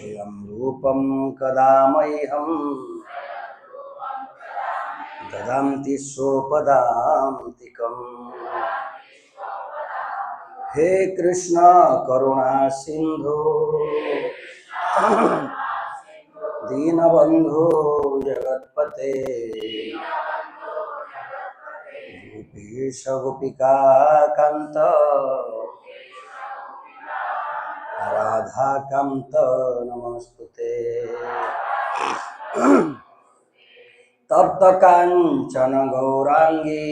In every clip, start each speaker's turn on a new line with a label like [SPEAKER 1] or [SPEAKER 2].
[SPEAKER 1] स्वयं रूपं कदा मह्यं ददाति स्वपदान्तिकम्। हे कृष्ण करुणा सिंधु दीनबंधु जगत्पते गोपीश गोपिका कांत राधा कांत नमस्तुते। तप्त कांचन गौरांगी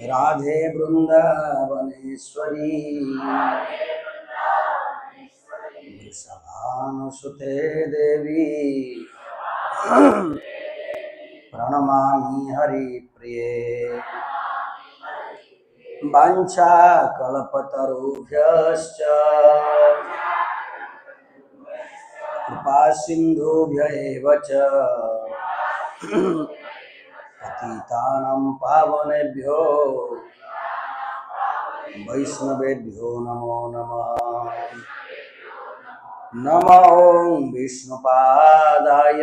[SPEAKER 1] राधे वृंदावनेश्वरी वृषभानुसुते देवी प्रणमामि हरिप्रिये। वाञ्छाकल्पतरुभ्यश्च कृपा सिन्धुभ्य एव च पतितानां पावनेभ्यो वैष्णवेभ्यो नमो नमः। नमो विष्णुपादाय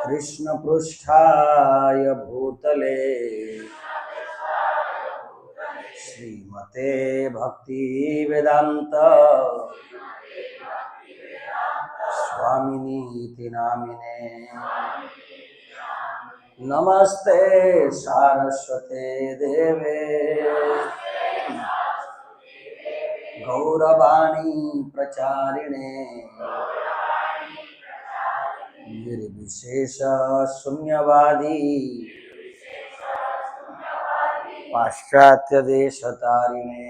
[SPEAKER 1] कृष्णपृष्ठाय भूतले श्रीमते भक्तिवेदांत स्वामिनीति नामिने। नमस्ते सारस्वते देवे गौरवाणी प्रचारिणे निर्विशेष शून्यवादी पाश्चात्य देशतारिणे।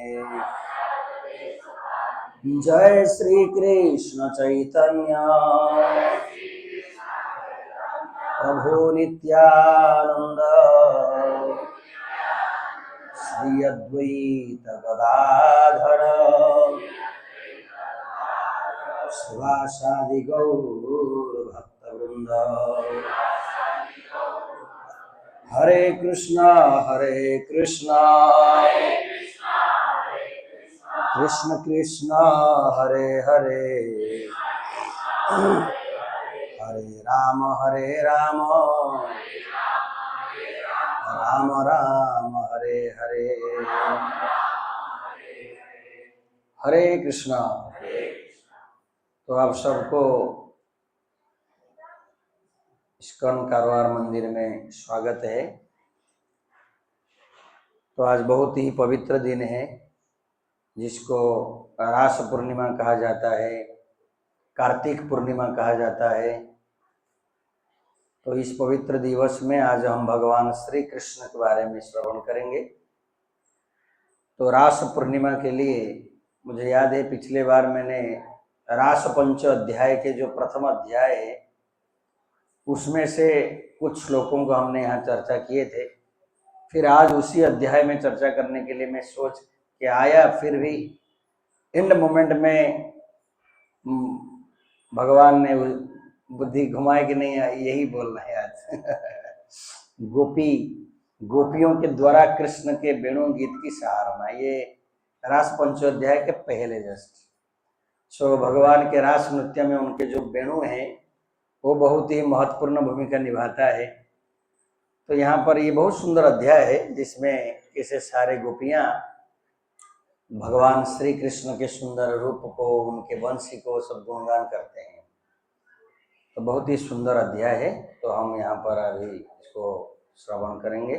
[SPEAKER 1] जय श्री कृष्ण चैतन्य प्रभु नित्यानंद श्री अद्वैत गदाधर शिवासादि गौर भक्तवृंद। हरे कृष्णा कृष्ण कृष्ण हरे हरे हरे राम राम राम हरे हरे। हरे कृष्णा। तो आप सबको इस्कॉन कारवार मंदिर में स्वागत है। तो आज बहुत ही पवित्र दिन है जिसको रास पूर्णिमा कहा जाता है, कार्तिक पूर्णिमा कहा जाता है। तो इस पवित्र दिवस में आज हम भगवान श्री कृष्ण के बारे में श्रवण करेंगे। तो रास पूर्णिमा के लिए मुझे याद है पिछले बार मैंने रास पंच अध्याय के जो प्रथम अध्याय है उसमें से कुछ श्लोकों को हमने यहाँ चर्चा किए थे। फिर आज उसी अध्याय में चर्चा करने के लिए मैं सोच के आया, फिर भी एंड मोमेंट में भगवान ने बुद्धि घुमाए कि नहीं यही बोलना है आज। गोपियों के द्वारा कृष्ण के वेणु गीत की सराहना, ये रास पंचोध्याय के पहले जस्ट। सो भगवान के रास नृत्य में उनके जो वेणु हैं वो बहुत ही महत्वपूर्ण भूमिका निभाता है। तो यहाँ पर ये बहुत सुंदर अध्याय है जिसमें कैसे सारे गोपियाँ भगवान श्री कृष्ण के सुंदर रूप को, उनके वंशी को सब गुणगान करते हैं। तो बहुत ही सुंदर अध्याय है। तो हम यहाँ पर अभी इसको श्रवण करेंगे।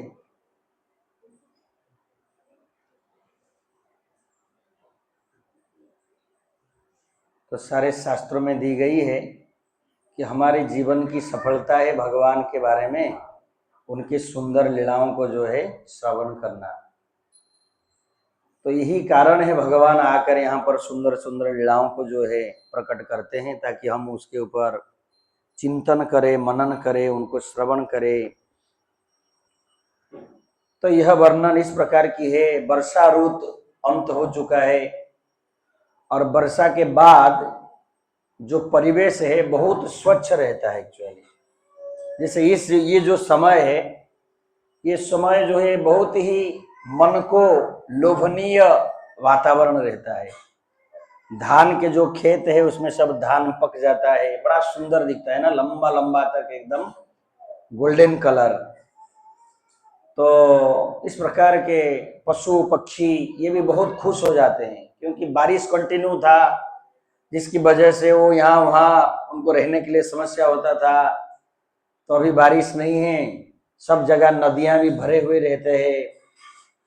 [SPEAKER 1] तो सारे शास्त्रों में दी गई है कि हमारे जीवन की सफलता है भगवान के बारे में उनके सुंदर लीलाओं को जो है श्रवण करना। तो यही कारण है भगवान आकर यहाँ पर सुंदर सुंदर लीलाओं को जो है प्रकट करते हैं ताकि हम उसके ऊपर चिंतन करें, मनन करें, उनको श्रवण करें। तो यह वर्णन इस प्रकार की है। वर्षा ऋतु अंत हो चुका है और वर्षा के बाद जो परिवेश है बहुत स्वच्छ रहता है एक्चुअली। जैसे ये जो समय है, ये समय जो है बहुत ही मन को लोभनीय वातावरण रहता है। धान के जो खेत है उसमें सब धान पक जाता है, बड़ा सुंदर दिखता है ना, लंबा लंबा तक एकदम गोल्डन कलर। तो इस प्रकार के पशु पक्षी ये भी बहुत खुश हो जाते हैं, क्योंकि बारिश कंटिन्यू था, जिसकी वजह से वो यहाँ वहाँ उनको रहने के लिए समस्या होता था। तो अभी बारिश नहीं है, सब जगह नदियां भी भरे हुए रहते हैं,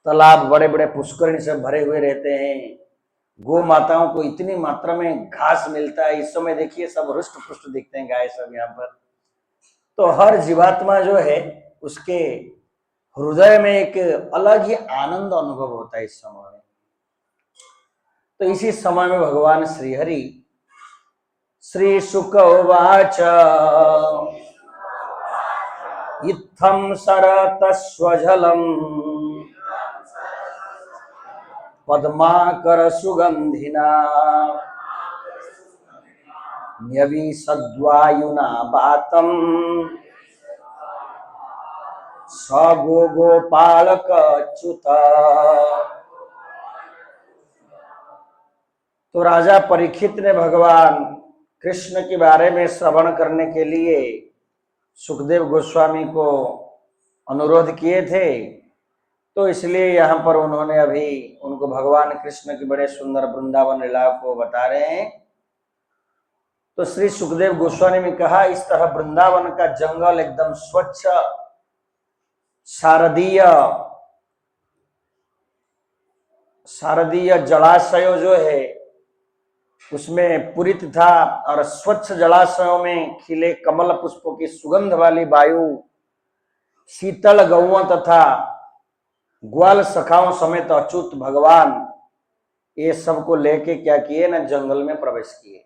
[SPEAKER 1] तालाब बड़े बड़े पुष्करिणी सब भरे हुए रहते हैं। गौ माताओं को इतनी मात्रा में घास मिलता है, इस समय देखिए सब रुष्ट पुष्ट दिखते हैं गाय सब यहाँ पर। तो हर जीवात्मा जो है उसके हृदय में एक अलग ही आनंद अनुभव होता है इस समय में। तो इसी समय में भगवान श्रीहरि श्री शुक उवाच इत्थं सरतस्वजलम् पद्माकर सुगंधिना न्यविसद्वायुना बातम् स गोपालक च्युत। तो राजा परीक्षित ने भगवान कृष्ण के बारे में श्रवण करने के लिए सुखदेव गोस्वामी को अनुरोध किए थे। तो इसलिए यहाँ पर उन्होंने अभी उनको भगवान कृष्ण की बड़े सुंदर वृंदावन लीला को बता रहे हैं। तो श्री सुखदेव गोस्वामी ने कहा, इस तरह वृंदावन का जंगल एकदम स्वच्छ शारदीय जलाशय जो है उसमें पूरित था, और स्वच्छ जलाशयों में खिले कमल पुष्पों की सुगंध वाली वायु, शीतल गौओं तथा ग्वाल सखाओं समेत अच्युत भगवान ये सबको लेके क्या किए ना, जंगल में प्रवेश किए।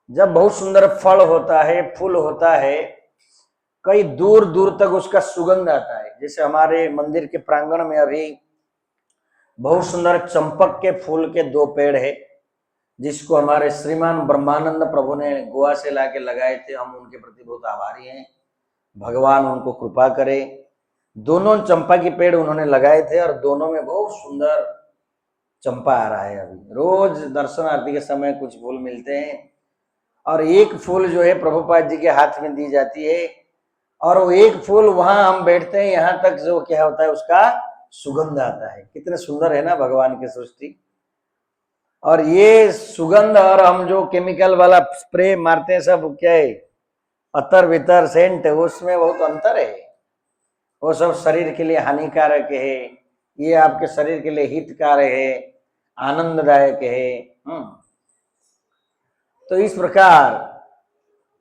[SPEAKER 1] जब बहुत सुंदर फल होता है, फूल होता है, कई दूर दूर तक उसका सुगंध आता है। जैसे हमारे मंदिर के प्रांगण में अभी बहुत सुंदर चंपक के फूल के 2 पेड़ है, जिसको हमारे श्रीमान ब्रह्मानंद प्रभु ने गोवा से लाके लगाए थे। हम उनके प्रति बहुत आभारी हैं, भगवान उनको कृपा करे। दोनों चंपा के पेड़ उन्होंने लगाए थे और दोनों में बहुत सुंदर चंपा आ रहा है। अभी रोज दर्शनार्थी के समय कुछ फूल मिलते हैं, और एक फूल जो है प्रभुपाद जी के हाथ में दी जाती है, और वो एक फूल वहां हम बैठते हैं, यहाँ तक जो क्या होता है उसका सुगंध आता है। कितने सुंदर है ना भगवान की सृष्टि। और ये सुगंध और हम जो केमिकल वाला स्प्रे मारते हैं सब क्या है, अतर वितर सेंट, उसमें बहुत अंतर है। वो सब शरीर के लिए हानिकारक है, ये आपके शरीर के लिए हितकारक है, आनंददायक है। तो इस प्रकार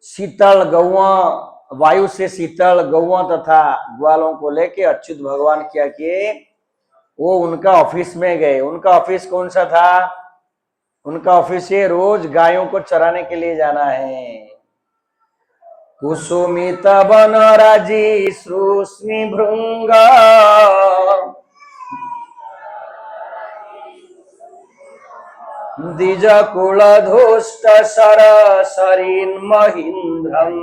[SPEAKER 1] शीतल गौओं, वायु से शीतल गौओं तथा ग्वालों को लेके अच्युत भगवान क्या किए, वो उनका ऑफिस में गए। उनका ऑफिस कौन सा था? उनका ऑफिस है रोज गायों को चराने के लिए जाना है। कुसुमित वन राजी श्रुष्मि भृंग द्विज कुल धुष्ट सर सरीन महींद्रम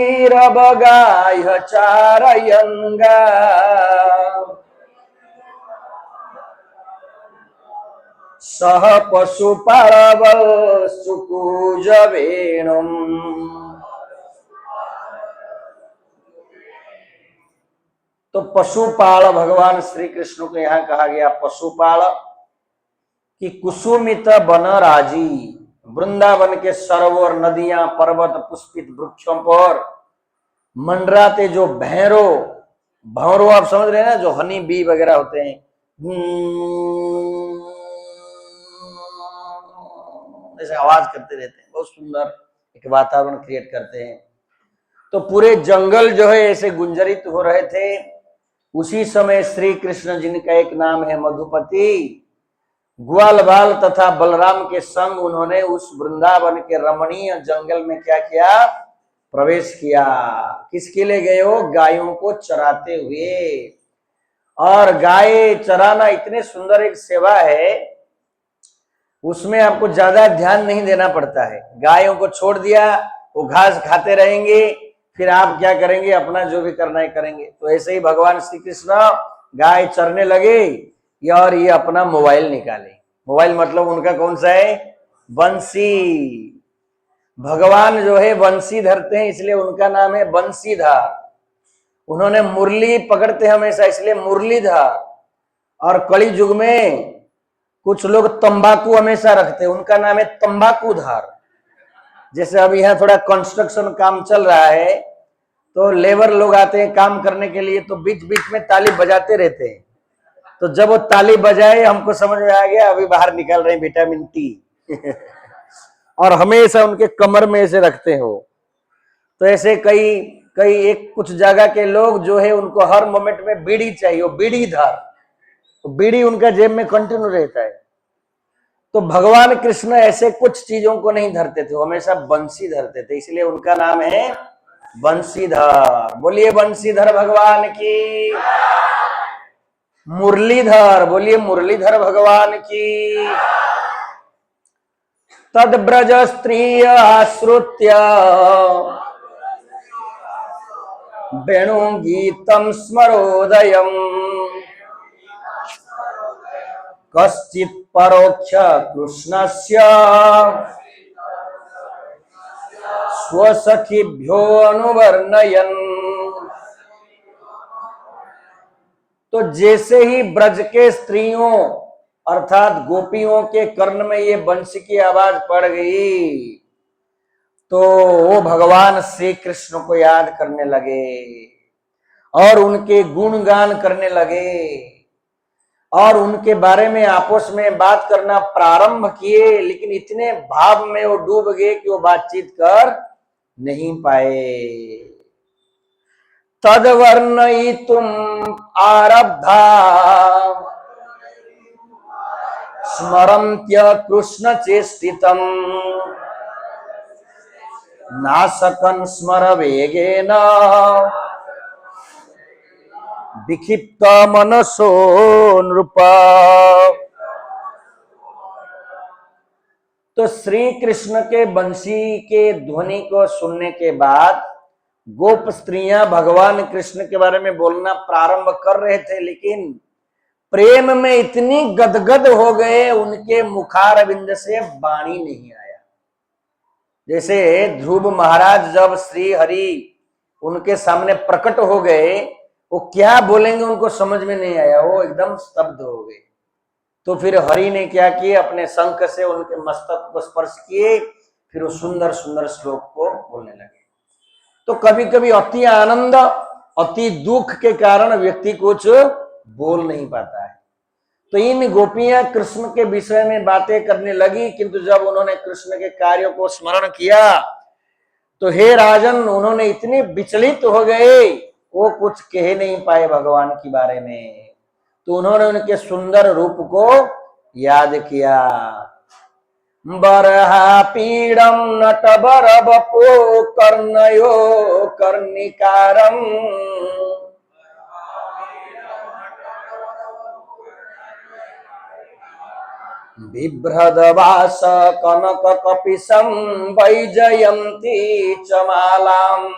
[SPEAKER 1] मधुपतिरबगाय चारयंगा सह पशुपालव सुकुज वेणुम। तो पशुपाल भगवान श्री कृष्ण को यहाँ कहा गया पशुपाल कि कुसुमित वन राजी, वृंदावन के सरोवर, नदियां, पर्वत, पुष्पित वृक्षों पर मंडराते जो भंवरों आप समझ रहे हैं ना, जो हनी बी वगैरह होते हैं, ऐसे आवाज करते रहते हैं, बहुत सुंदर एक वातावरण क्रिएट करते हैं। तो पूरे जंगल जो है ऐसे गुंजरित हो रहे थे। उसी समय श्री कृष्ण जिनका एक नाम है मधुपति, ग्वाल बाल तथा बलराम के संग उन्होंने उस वृंदावन के रमणीय जंगल में क्या किया, प्रवेश किया। किसके लिए गए हो? गायों को चराते हुए। और गाय चराना इतने सुंदर एक सेवा है, उसमें आपको ज्यादा ध्यान नहीं देना पड़ता है। गायों को छोड़ दिया, वो घास खाते रहेंगे, फिर आप क्या करेंगे, अपना जो भी करना है करेंगे। तो ऐसे ही भगवान श्री कृष्ण गाय चरने लगे और ये अपना मोबाइल निकाले। मोबाइल मतलब उनका कौन सा है, बंसी। भगवान जो है बंसी धरते हैं, इसलिए उनका नाम है बंसीधर। उन्होंने मुरली पकड़ते हमेशा, इसलिए मुरलीधर। और कली युग में कुछ लोग तंबाकू हमेशा रखते हैं, उनका नाम है तंबाकूधर। जैसे अभी यहाँ थोड़ा कंस्ट्रक्शन काम चल रहा है, तो लेबर लोग आते हैं काम करने के लिए, तो बीच बीच में ताली बजाते रहते हैं। तो जब वो ताली बजाए हमको समझ में आ गया अभी बाहर निकल रहे हैं विटामिन टी। और हमेशा उनके कमर में ऐसे रखते हो। तो ऐसे कई कई एक कुछ जगह के लोग जो है उनको हर मोमेंट में बीड़ी चाहिए, वो बीड़ी धर, तो बीड़ी उनका जेब में कंटिन्यू रहता है। तो भगवान कृष्ण ऐसे कुछ चीजों को नहीं धरते थे, हमेशा बंसी धरते थे, इसलिए उनका नाम है बंसीधर। बोलिए बंसीधर भगवान की। मुरलीधर, बोलिए मुरलीधर भगवान की। तद ब्रज स्त्रिय आश्रुत्य वेणु गीतम स्मरोदयम कश्चित् परोक्ष कृष्णस्य स्वसखिभ्यो अनुवर्णयन्। तो जैसे ही ब्रज के स्त्रियों अर्थात गोपियों के कर्ण में ये बंसी की आवाज पड़ गई, तो वो भगवान श्री कृष्ण को याद करने लगे और उनके गुणगान करने लगे और उनके बारे में आपस में बात करना प्रारंभ किए। लेकिन इतने भाव में वो डूब गए कि वो बातचीत कर नहीं पाए। तद वर्णयितुम आरब्धा स्मरन्त्य कृष्ण चेष्टितम् नासकन् स्मर वेगेन विक्षिप्त मनसो नृप। तो श्री कृष्ण के बंसी के ध्वनि को सुनने के बाद गोप स्त्रियां भगवान कृष्ण के बारे में बोलना प्रारंभ कर रहे थे, लेकिन प्रेम में इतनी गदगद हो गए उनके मुखारविंद से वाणी नहीं आया। जैसे ध्रुव महाराज जब श्री हरि उनके सामने प्रकट हो गए, वो क्या बोलेंगे उनको समझ में नहीं आया, वो एकदम स्तब्ध हो गए। तो फिर हरि ने क्या किया, अपने शंख से उनके मस्तक को स्पर्श किए, फिर वो सुंदर सुंदर श्लोक को बोलने लगे। तो कभी कभी अति आनंद अति दुख के कारण व्यक्ति कुछ बोल नहीं पाता है। तो इन गोपियां कृष्ण के विषय में बातें करने लगी, किंतु जब उन्होंने कृष्ण के कार्यों को स्मरण किया तो हे राजन, उन्होंने इतने विचलित हो गए, वो कुछ कह नहीं पाए भगवान के बारे में। तो उन्होंने उनके सुंदर रूप को याद किया। बरहा पीड़म नटबर बपो कर्णयो कर्णिकारम बिभ्रदवास कनक कपिशं वैजयन्ती च मालाम्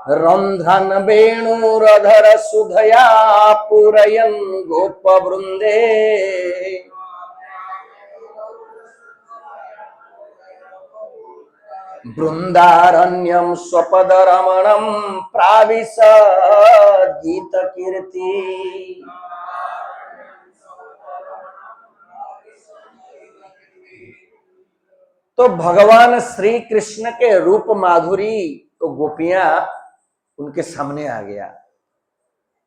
[SPEAKER 1] रंध्रन वेणुरधर सुधया पूरयन् गोप वृंदे वृंदारण्यम स्वपद रमणम प्राविश गीत कीर्ति। तो भगवान श्री कृष्ण के रूप माधुरी तो गोपियां उनके सामने आ गया,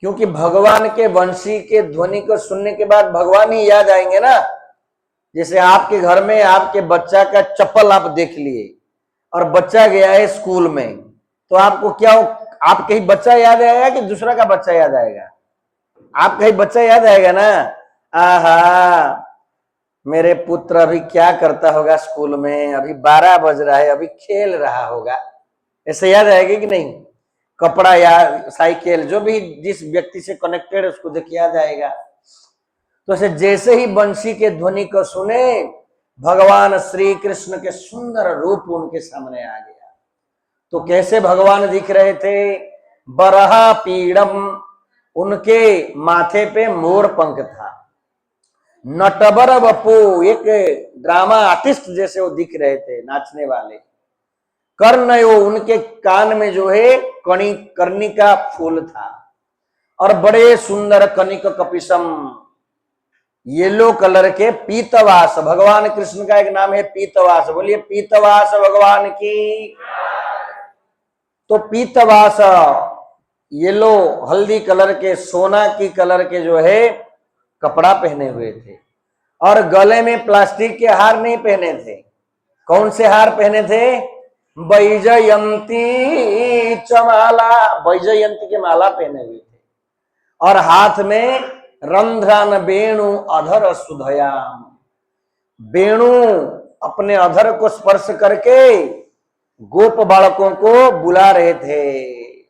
[SPEAKER 1] क्योंकि भगवान के बंसी के ध्वनि को सुनने के बाद भगवान ही याद आएंगे ना। जैसे आपके घर में आपके बच्चा का चप्पल आप देख लिए और बच्चा गया है स्कूल में, तो आपको क्या, आपका ही बच्चा याद आएगा कि दूसरा का बच्चा याद आएगा? आपका ही बच्चा याद आएगा ना। आहा, मेरे पुत्र अभी क्या करता होगा स्कूल में, अभी 12 बज रहा है, अभी खेल रहा होगा, ऐसे याद आएगा कि नहीं? कपड़ा या साइकिल जो भी जिस व्यक्ति से कनेक्टेड है उसको देख याद आएगा। तो जैसे ही बंसी के ध्वनि को सुने भगवान श्री कृष्ण के सुंदर रूप उनके सामने आ गया। तो कैसे भगवान दिख रहे थे? बरहा पीड़म, उनके माथे पे मोर पंख था। नटबर बपू, एक ड्रामा आर्टिस्ट जैसे वो दिख रहे थे, नाचने वाले। कर्णयो, उनके कान में जो है कर्णिका फूल था। और बड़े सुंदर कनिक कपिशम, येलो कलर के पीतवास, भगवान कृष्ण का एक नाम है पीतवास। बोलिए पीतवास भगवान की। तो पीतवास येलो हल्दी कलर के, सोना की कलर के जो है कपड़ा पहने हुए थे। और गले में प्लास्टिक के हार नहीं पहने थे। कौन से हार पहने थे? वैजयंती चमाला, वैजयंती के माला पहने हुए थे। और हाथ में रंध्रान वेणु अधर सुधयाम, वेणु अपने अधर को स्पर्श करके गोप बालकों को बुला रहे थे।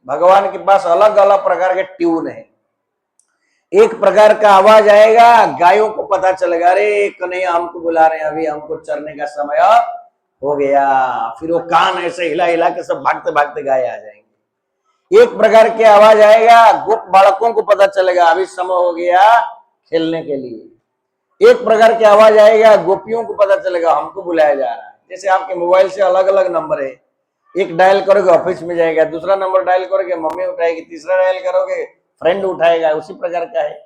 [SPEAKER 1] भगवान के पास अलग अलग प्रकार के ट्यून है। एक प्रकार का आवाज आएगा, गायों को पता चलेगा, अरे कन्हैया हमको बुला रहे हैं, अभी हमको चरने का समय हो गया। फिर वो कान ऐसे हिला हिला के सब भागते भागते गाय आ जाएंगे। एक प्रकार की आवाज आएगा, गोप बालकों को पता चलेगा अभी समय हो गया खेलने के लिए। एक प्रकार की आवाज आएगा, गोपियों को पता चलेगा हमको बुलाया जा रहा है। जैसे आपके मोबाइल से अलग अलग नंबर है, एक डायल करोगे ऑफिस में जाएगा, दूसरा नंबर डायल करोगे मम्मी उठाएगी, तीसरा डायल करोगे फ्रेंड उठाएगा, उसी प्रकार का है।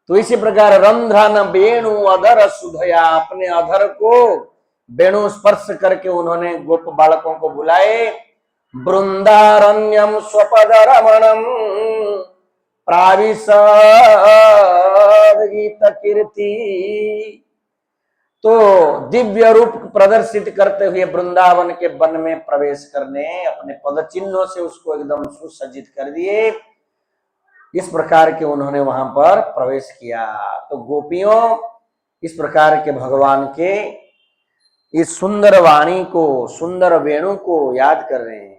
[SPEAKER 1] तो इसी प्रकार रंध्रान वेणु अधर सुधया, अपने अधर को वेणु स्पर्श करके उन्होंने गोप बालकों को बुलाए। वृंदारण्यम स्वपद रमणम प्राविशद गीत कीर्ति। तो दिव्य रूप प्रदर्शित करते हुए वृंदावन के वन में प्रवेश करने, अपने पद चिन्हों से उसको एकदम सुसज्जित कर दिए। इस प्रकार के उन्होंने वहां पर प्रवेश किया। तो गोपियों इस प्रकार के भगवान के इस सुंदर वाणी को, सुंदर वेणु को याद कर रहे हैं।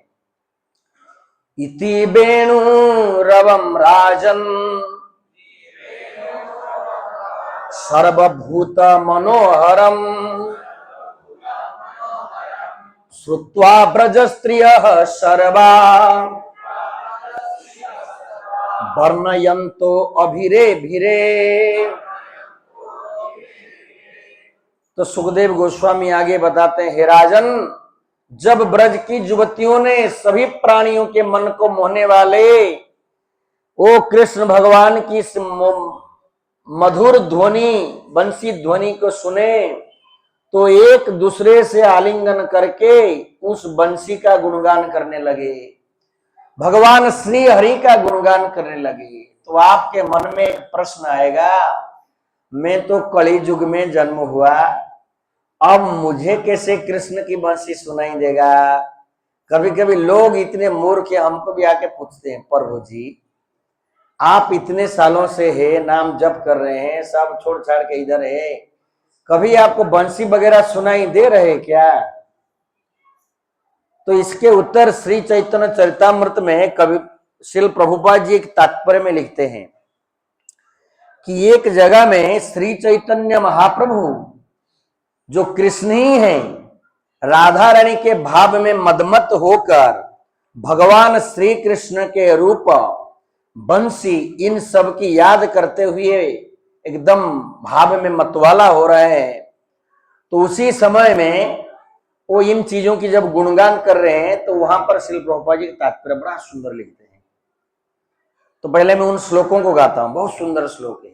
[SPEAKER 1] इति वेणु रवम राजन सर्वभूत मनोहरम श्रुत्वा ब्रज स्त्रियः सर्वा वर्णयन्तो अभिरे भिरे। तो सुखदेव गोस्वामी आगे बताते हैं, हे राजन, जब ब्रज की युवतियों ने सभी प्राणियों के मन को मोहने वाले ओ कृष्ण भगवान की मधुर ध्वनि, बंसी ध्वनि को सुने, तो एक दूसरे से आलिंगन करके उस बंसी का गुणगान करने लगे, भगवान श्री हरि का गुणगान करने लगे। तो आपके मन में एक प्रश्न आएगा, मैं तो कली युग में जन्म हुआ, अब मुझे कैसे कृष्ण की बंसी सुनाई देगा? कभी कभी लोग इतने मूर्ख हैं, हमको भी आके पूछते हैं, प्रभु जी आप इतने सालों से है नाम जप कर रहे हैं, सब छोड़ छाड़ के इधर है, कभी आपको बंसी वगैरह सुनाई दे रहे क्या? तो इसके उत्तर श्री चैतन्य चरितामृत में कवि श्रील प्रभुपाद जी एक तात्पर्य में लिखते हैं कि एक जगह में श्री चैतन्य महाप्रभु जो कृष्ण ही है, राधा रानी के भाव में मदमत होकर भगवान श्री कृष्ण के रूप, बंसी, इन सब की याद करते हुए एकदम भाव में मतवाला हो रहे हैं। तो उसी समय में वो इन चीजों की जब गुणगान कर रहे हैं, तो वहां पर श्रील प्रभुपाद जी का तात्पर्य बड़ा सुंदर लिखते हैं। तो पहले मैं उन श्लोकों को गाता हूं, बहुत सुंदर श्लोक है।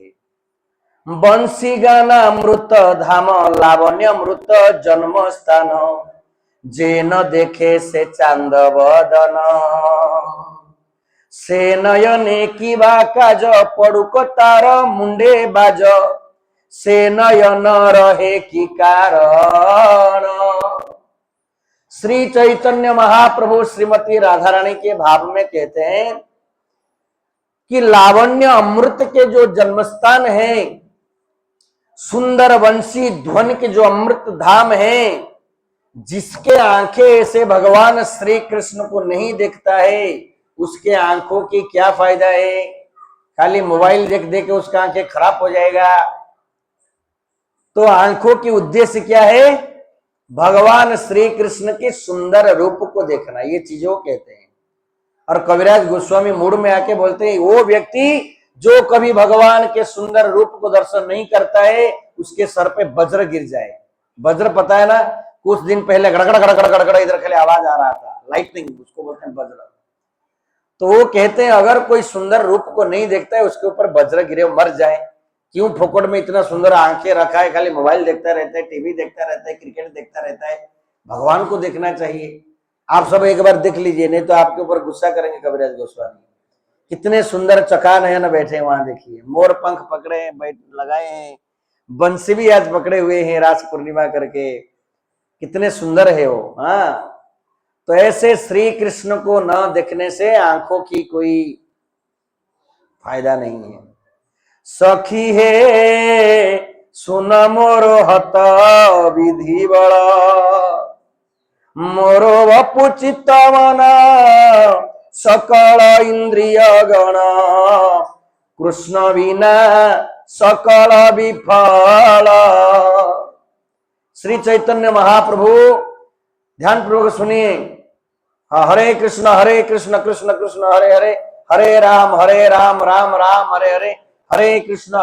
[SPEAKER 1] बंसी गाना अमृत धाम लावण्य अमृत जन्म स्थान, जे न देखे से चांद बदन, से नयने की काज पड़ुक तार मुंडे बाज, से नयन रहे की कारण। श्री चैतन्य महाप्रभु श्रीमती राधा रानी के भाव में कहते हैं कि लावण्य अमृत के जो जन्मस्थान है, सुंदर वंशी ध्वन के जो अमृत धाम है, जिसके आंखें ऐसे भगवान श्री कृष्ण को नहीं देखता है, उसके आंखों की क्या फायदा है? खाली मोबाइल देख देख के उसका आंखें खराब हो जाएगा। तो आंखों की उद्देश्य क्या है? भगवान श्री कृष्ण के सुंदर रूप को देखना, ये चीजों कहते हैं। और कविराज गोस्वामी मूड में आके बोलते हैं, वो व्यक्ति जो कभी भगवान के सुंदर रूप को दर्शन नहीं करता है, उसके सर पे वज्र गिर जाए। वज्र पता है ना, कुछ दिन पहले गड़गड़ गड़गड़ गड़गड़ इधर खाली आवाज आ रहा था, लाइटनिंग, उसको बोलते हैं वज्र। तो वो कहते हैं अगर कोई सुंदर रूप को नहीं देखता है, उसके ऊपर वज्र गिरे मर जाए। क्यों फोकट में इतना सुंदर आंखें रखा है, खाली मोबाइल देखता रहता है, टीवी देखता रहता है, क्रिकेट देखता रहता है। भगवान को देखना चाहिए। आप सब एक बार देख लीजिए, नहीं तो आपके ऊपर गुस्सा करेंगे कविराज गोस्वामी। कितने सुंदर चकान है ना बैठे वहां, देखिए मोर पंख पकड़े हैं, बैठ लगाए हैं, बंसी भी आज पकड़े हुए हैं रास पूर्णिमा करके, कितने सुंदर है वो। हाँ, तो ऐसे श्री कृष्ण को न देखने से आंखों की कोई फायदा नहीं है। सखी है सुन मोर हत विधि बड़ा, मोरो वपु चित्त मना सकल इंद्रिय गण, कृष्ण बिना सकल विफल। श्री चैतन्य महाप्रभु, ध्यान पूर्वक सुनिए। हरे कृष्ण कृष्ण कृष्ण हरे हरे, हरे राम राम राम हरे हरे, हरे कृष्ण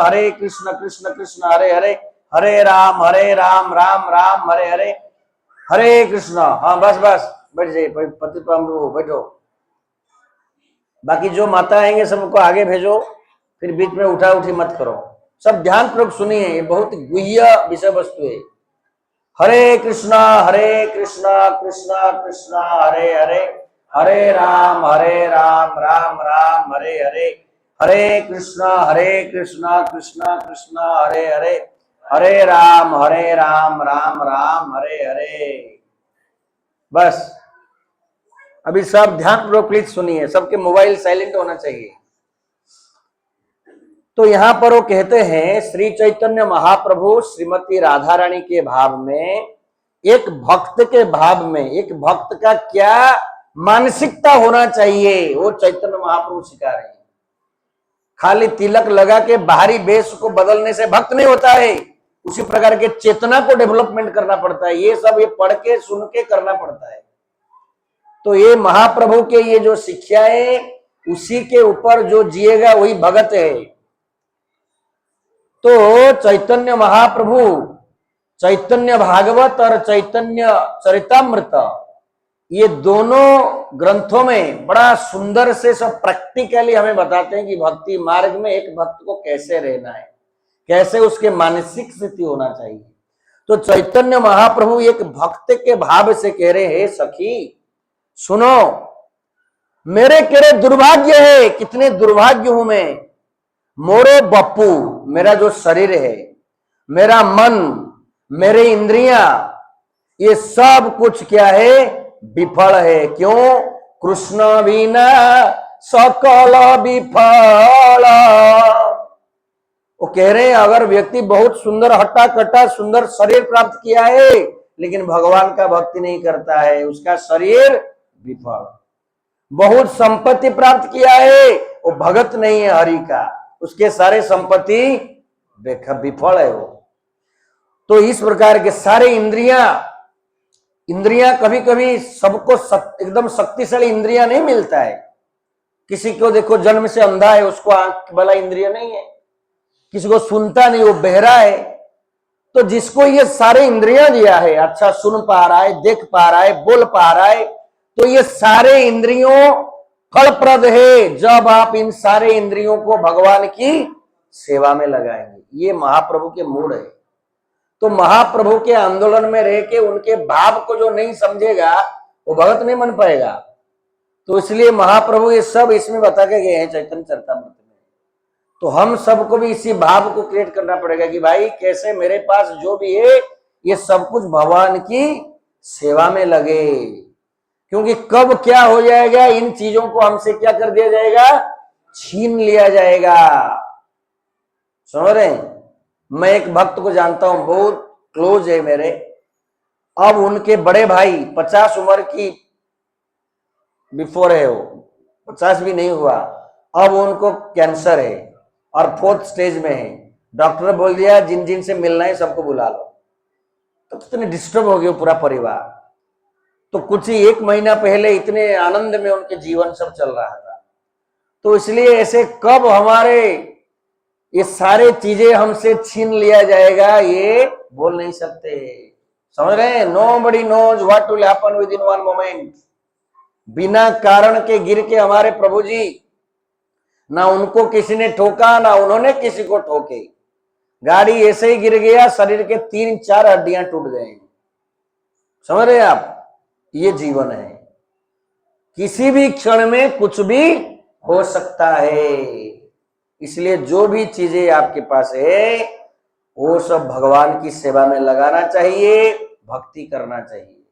[SPEAKER 1] कृष्ण कृष्ण हरे हरे, हरे राम राम राम हरे हरे, हरे कृष्ण। हाँ बस बस बैठ जाइए, पति प्रभु बैठो। बाकी जो माता आएंगे सबको आगे भेजो, फिर बीच में उठा उठी मत करो। सब ध्यान पूर्वक सुनिए, ये बहुत गुह्य विषय वस्तु है। हरे कृष्णा कृष्ण कृष्ण हरे हरे, हरे राम राम राम हरे हरे, हरे कृष्णा कृष्ण कृष्ण हरे हरे, हरे राम राम राम हरे हरे। बस अभी सब ध्यान पूर्वक प्लीज सुनिए, सबके मोबाइल साइलेंट होना चाहिए। तो यहां पर वो कहते हैं श्री चैतन्य महाप्रभु श्रीमती राधा रानी के भाव में, एक भक्त के भाव में, एक भक्त का क्या मानसिकता होना चाहिए, वो चैतन्य महाप्रभु सिखा रहे हैं। खाली तिलक लगा के बाहरी बेस को बदलने से भक्त नहीं होता है, उसी प्रकार के चेतना को डेवलपमेंट करना पड़ता है। ये सब ये पढ़ के सुन के करना पड़ता है। तो ये महाप्रभु के ये जो शिक्षा है, उसी के ऊपर जो जिएगा वही भगत है। तो चैतन्य महाप्रभु, चैतन्य भागवत और चैतन्य चरितामृत, ये दोनों ग्रंथों में बड़ा सुंदर से सब प्रैक्टिकली हमें बताते हैं कि भक्ति मार्ग में एक भक्त को कैसे रहना है, कैसे उसके मानसिक स्थिति होना चाहिए। तो चैतन्य महाप्रभु एक भक्त के भाव से कह रहे हैं, सखी सुनो, मेरे केरे दुर्भाग्य है, कितने दुर्भाग्य हूं मैं। मोरो बप्पू, मेरा जो शरीर है, मेरा मन, मेरे इंद्रियां, ये सब कुछ क्या है, विफल है। क्यों? कृष्ण बिना सकल विफल। वो कह रहे हैं अगर व्यक्ति बहुत सुंदर हट्टा कट्टा सुंदर शरीर प्राप्त किया है, लेकिन भगवान का भक्ति नहीं करता है, उसका शरीर विफल। बहुत संपत्ति प्राप्त किया है, वो भगत नहीं है हरि का, उसके सारे संपत्ति विफल है वो। तो इस प्रकार के सारे इंद्रियां कभी कभी सबको एकदम शक्तिशाली इंद्रियां नहीं मिलता है। किसी को देखो जन्म से अंधा है, उसको आंख वाला इंद्रिय नहीं है, किसी को सुनता नहीं, वो बहरा है। तो जिसको ये सारे इंद्रियां दिया है, अच्छा सुन पा रहा है, देख पा रहा है, बोल पा रहा है, तो ये सारे इंद्रियों फलप्रद है जब आप इन सारे इंद्रियों को भगवान की सेवा में लगाएंगे। ये महाप्रभु के मूड है। तो महाप्रभु के आंदोलन में रह के उनके भाव को जो नहीं समझेगा, वो भगत नहीं बन पाएगा। तो इसलिए महाप्रभु ये सब इसमें बता के गए हैं चैतन्य चरितामृत में। तो हम सबको भी इसी भाव को क्रिएट करना पड़ेगा कि भाई कैसे मेरे पास जो भी है, ये सब कुछ भगवान की सेवा में लगे। क्योंकि कब क्या हो जाएगा, इन चीजों को हमसे क्या कर दिया जाएगा, छीन लिया जाएगा। समझ रहे हैं? मैं एक भक्त को जानता हूं, बहुत क्लोज है मेरे। अब उनके बड़े भाई 50 उम्र की बिफोर है, वो 50 भी नहीं हुआ, अब उनको कैंसर है और 4th स्टेज में है। डॉक्टर ने बोल दिया जिन जिन से मिलना है सबको बुला लो, तो कितने डिस्टर्ब हो गए पूरा परिवार। तो कुछ ही 1 महीना पहले इतने आनंद में उनके जीवन सब चल रहा था। तो इसलिए ऐसे कब हमारे ये सारे चीजें हमसे छीन लिया जाएगा ये बोल नहीं सकते। समझ रहे हैं? Nobody knows what will happen within one moment. बिना कारण के गिर के हमारे प्रभु जी, ना उनको किसी ने ठोका ना उन्होंने किसी को ठोके, गाड़ी ऐसे ही गिर गया, शरीर के 3-4 हड्डियां टूट गए। समझ रहे हैं आप? ये जीवन है, किसी भी क्षण में कुछ भी हो सकता है। इसलिए जो भी चीजें आपके पास है वो सब भगवान की सेवा में लगाना चाहिए, भक्ति करना चाहिए।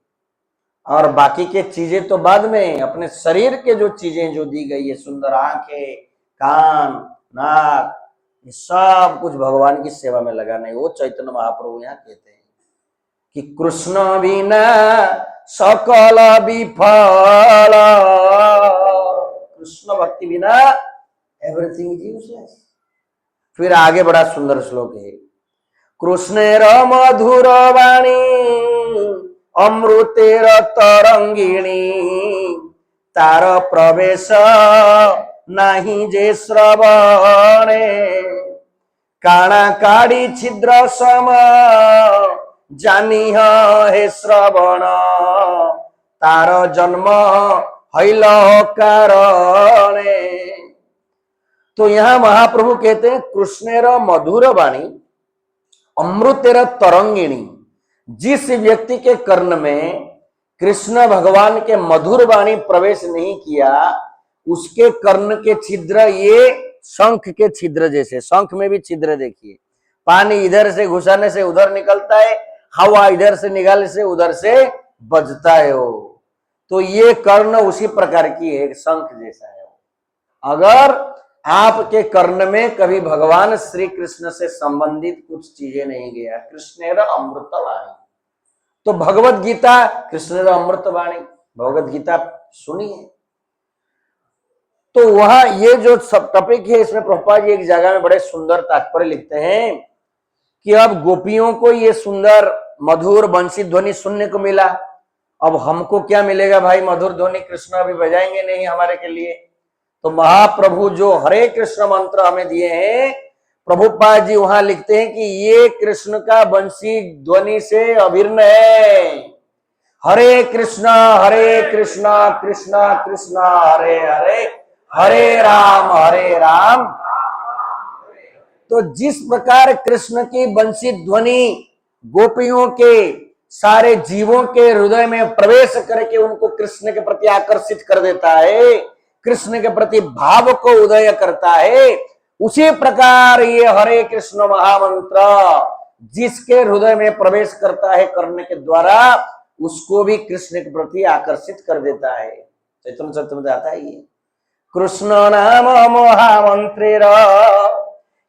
[SPEAKER 1] और बाकी के चीजें तो बाद में, अपने शरीर के जो चीजें जो दी गई है, सुंदर आंखें, कान, नाक, ये सब कुछ भगवान की सेवा में लगाना है। वो चैतन्य महाप्रभु यहाँ कहते हैं कि कृष्ण बिना सकल विफल, कृष्ण भक्ति बिना एवरीथिंग इज यूजलेस। फिर आगे बड़ा सुंदर श्लोक है, कृष्णेर मधुर वाणी अमृतेर तरंगिणी, तार प्रवेश नहीं जे श्रवणे, काणा काड़ी छिद्र सम जानिह हे श्रवण, तार जन्म हैल कारणे। तो यहां महाप्रभु कहते हैं कृष्णेर मधुर वाणी अमृतेर तरंगिणी, जिस व्यक्ति के कर्ण में कृष्ण भगवान के मधुर वाणी प्रवेश नहीं किया, उसके कर्ण के छिद्र ये शंख के छिद्र जैसे, शंख में भी छिद्र देखिए, पानी इधर से घुसाने से उधर निकलता है, हवा इधर से निकालने से उधर से बजता है वो। तो ये कर्ण उसी प्रकार की है, शंख जैसा है। अगर आपके कर्ण में कभी भगवान श्री कृष्ण से संबंधित कुछ चीजें नहीं गया, कृष्णेर अमृतवाणी, तो भगवत गीता कृष्णेर अमृतवाणी, भगवत गीता सुनिए। तो वहां ये जो सब टॉपिक है, इसमें प्रभुपाद जी एक जगह में बड़े सुंदर तात्पर्य लिखते हैं कि अब गोपियों को ये सुंदर मधुर बंसी ध्वनि सुनने को मिला, अब हमको क्या मिलेगा भाई? मधुर ध्वनि कृष्ण अभी बजाएंगे नहीं हमारे के लिए। तो महाप्रभु जो हरे कृष्ण मंत्र हमें दिए हैं, प्रभुपाद जी वहां लिखते हैं कि ये कृष्ण का बंसी ध्वनि से अभिन्न है। हरे कृष्णा कृष्णा कृष्णा हरे हरे, हरे राम। तो जिस प्रकार कृष्ण की बंसी ध्वनि गोपियों के सारे जीवों के हृदय में प्रवेश करके उनको कृष्ण के प्रति आकर्षित कर देता है, कृष्ण के प्रति भाव को उदय करता है, उसी प्रकार ये हरे कृष्ण महामंत्र जिसके हृदय में प्रवेश करता है करने के द्वारा, उसको भी कृष्ण के प्रति आकर्षित कर देता है। चैतन्य चरितामृत आता है ये, कृष्ण नाम महामंत्रेर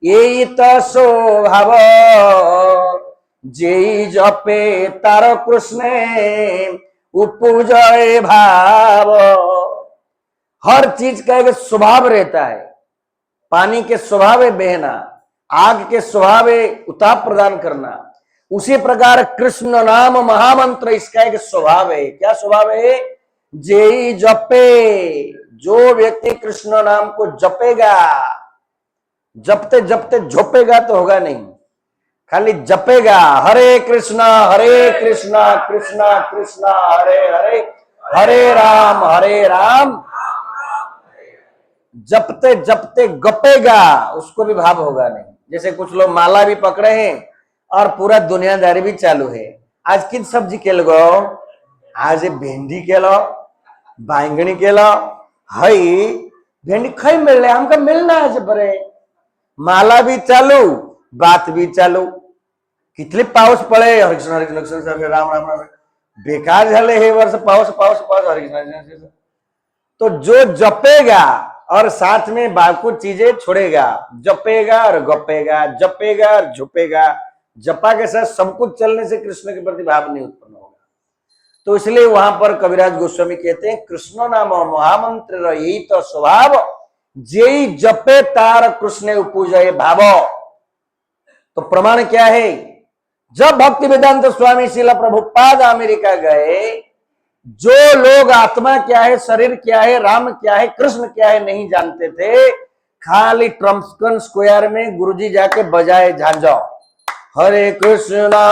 [SPEAKER 1] यही तो स्वभाव, जेई जपे तार कृष्णे उपजय भाव। हर चीज का एक स्वभाव रहता है। पानी के स्वभाव है बहना, आग के स्वभाव है उताप प्रदान करना, उसी प्रकार कृष्ण नाम महामंत्र इसका एक स्वभाव है। क्या स्वभाव है? जेई जपे, जो व्यक्ति कृष्ण नाम को जपेगा, जपते जपते झोपेगा तो होगा नहीं, खाली जपेगा, हरे कृष्णा कृष्णा कृष्णा हरे हरे, हरे राम, जपते जपते गपेगा, उसको भी भाव होगा नहीं। जैसे कुछ लोग माला भी पकड़े हैं और पूरा दुनियादारी भी चालू है। आज किन सब्जी के लो? आज भिंडी के लो, बैंगनी के लो, हई भिंडी खाई मिल रहे, हमका मिलना है बरे, माला भी चालू, बात भी चालू। कितने पाऊस पड़े, हरे कृष्ण राम राम राम, बेकार झाले हे वर्ष पाऊस पाऊस पाऊस, हरे कृष्ण। तो जो जपेगा और साथ में बाकी चीजें छोड़ेगा, जपेगा और गपेगा, जपेगा और झुपेगा, जपा के साथ सब कुछ चलने से कृष्ण के प्रति भाव नहीं उत्पन्न होगा। तो इसलिए वहां पर कविराज गोस्वामी कहते हैं कृष्ण नाम महामंत्र यही तो स्वभाव, जेई जपे तार कृष्ण उपजय भाव। तो प्रमाण क्या है? जब भक्ति वेदांत स्वामी श्रील प्रभुपाद अमेरिका गए, जो लोग आत्मा क्या है, शरीर क्या है, राम क्या है, कृष्ण क्या है नहीं जानते थे, खाली ट्रम्पकन स्क्वायर में गुरुजी जाके बजाए झांझा, हरे कृष्णा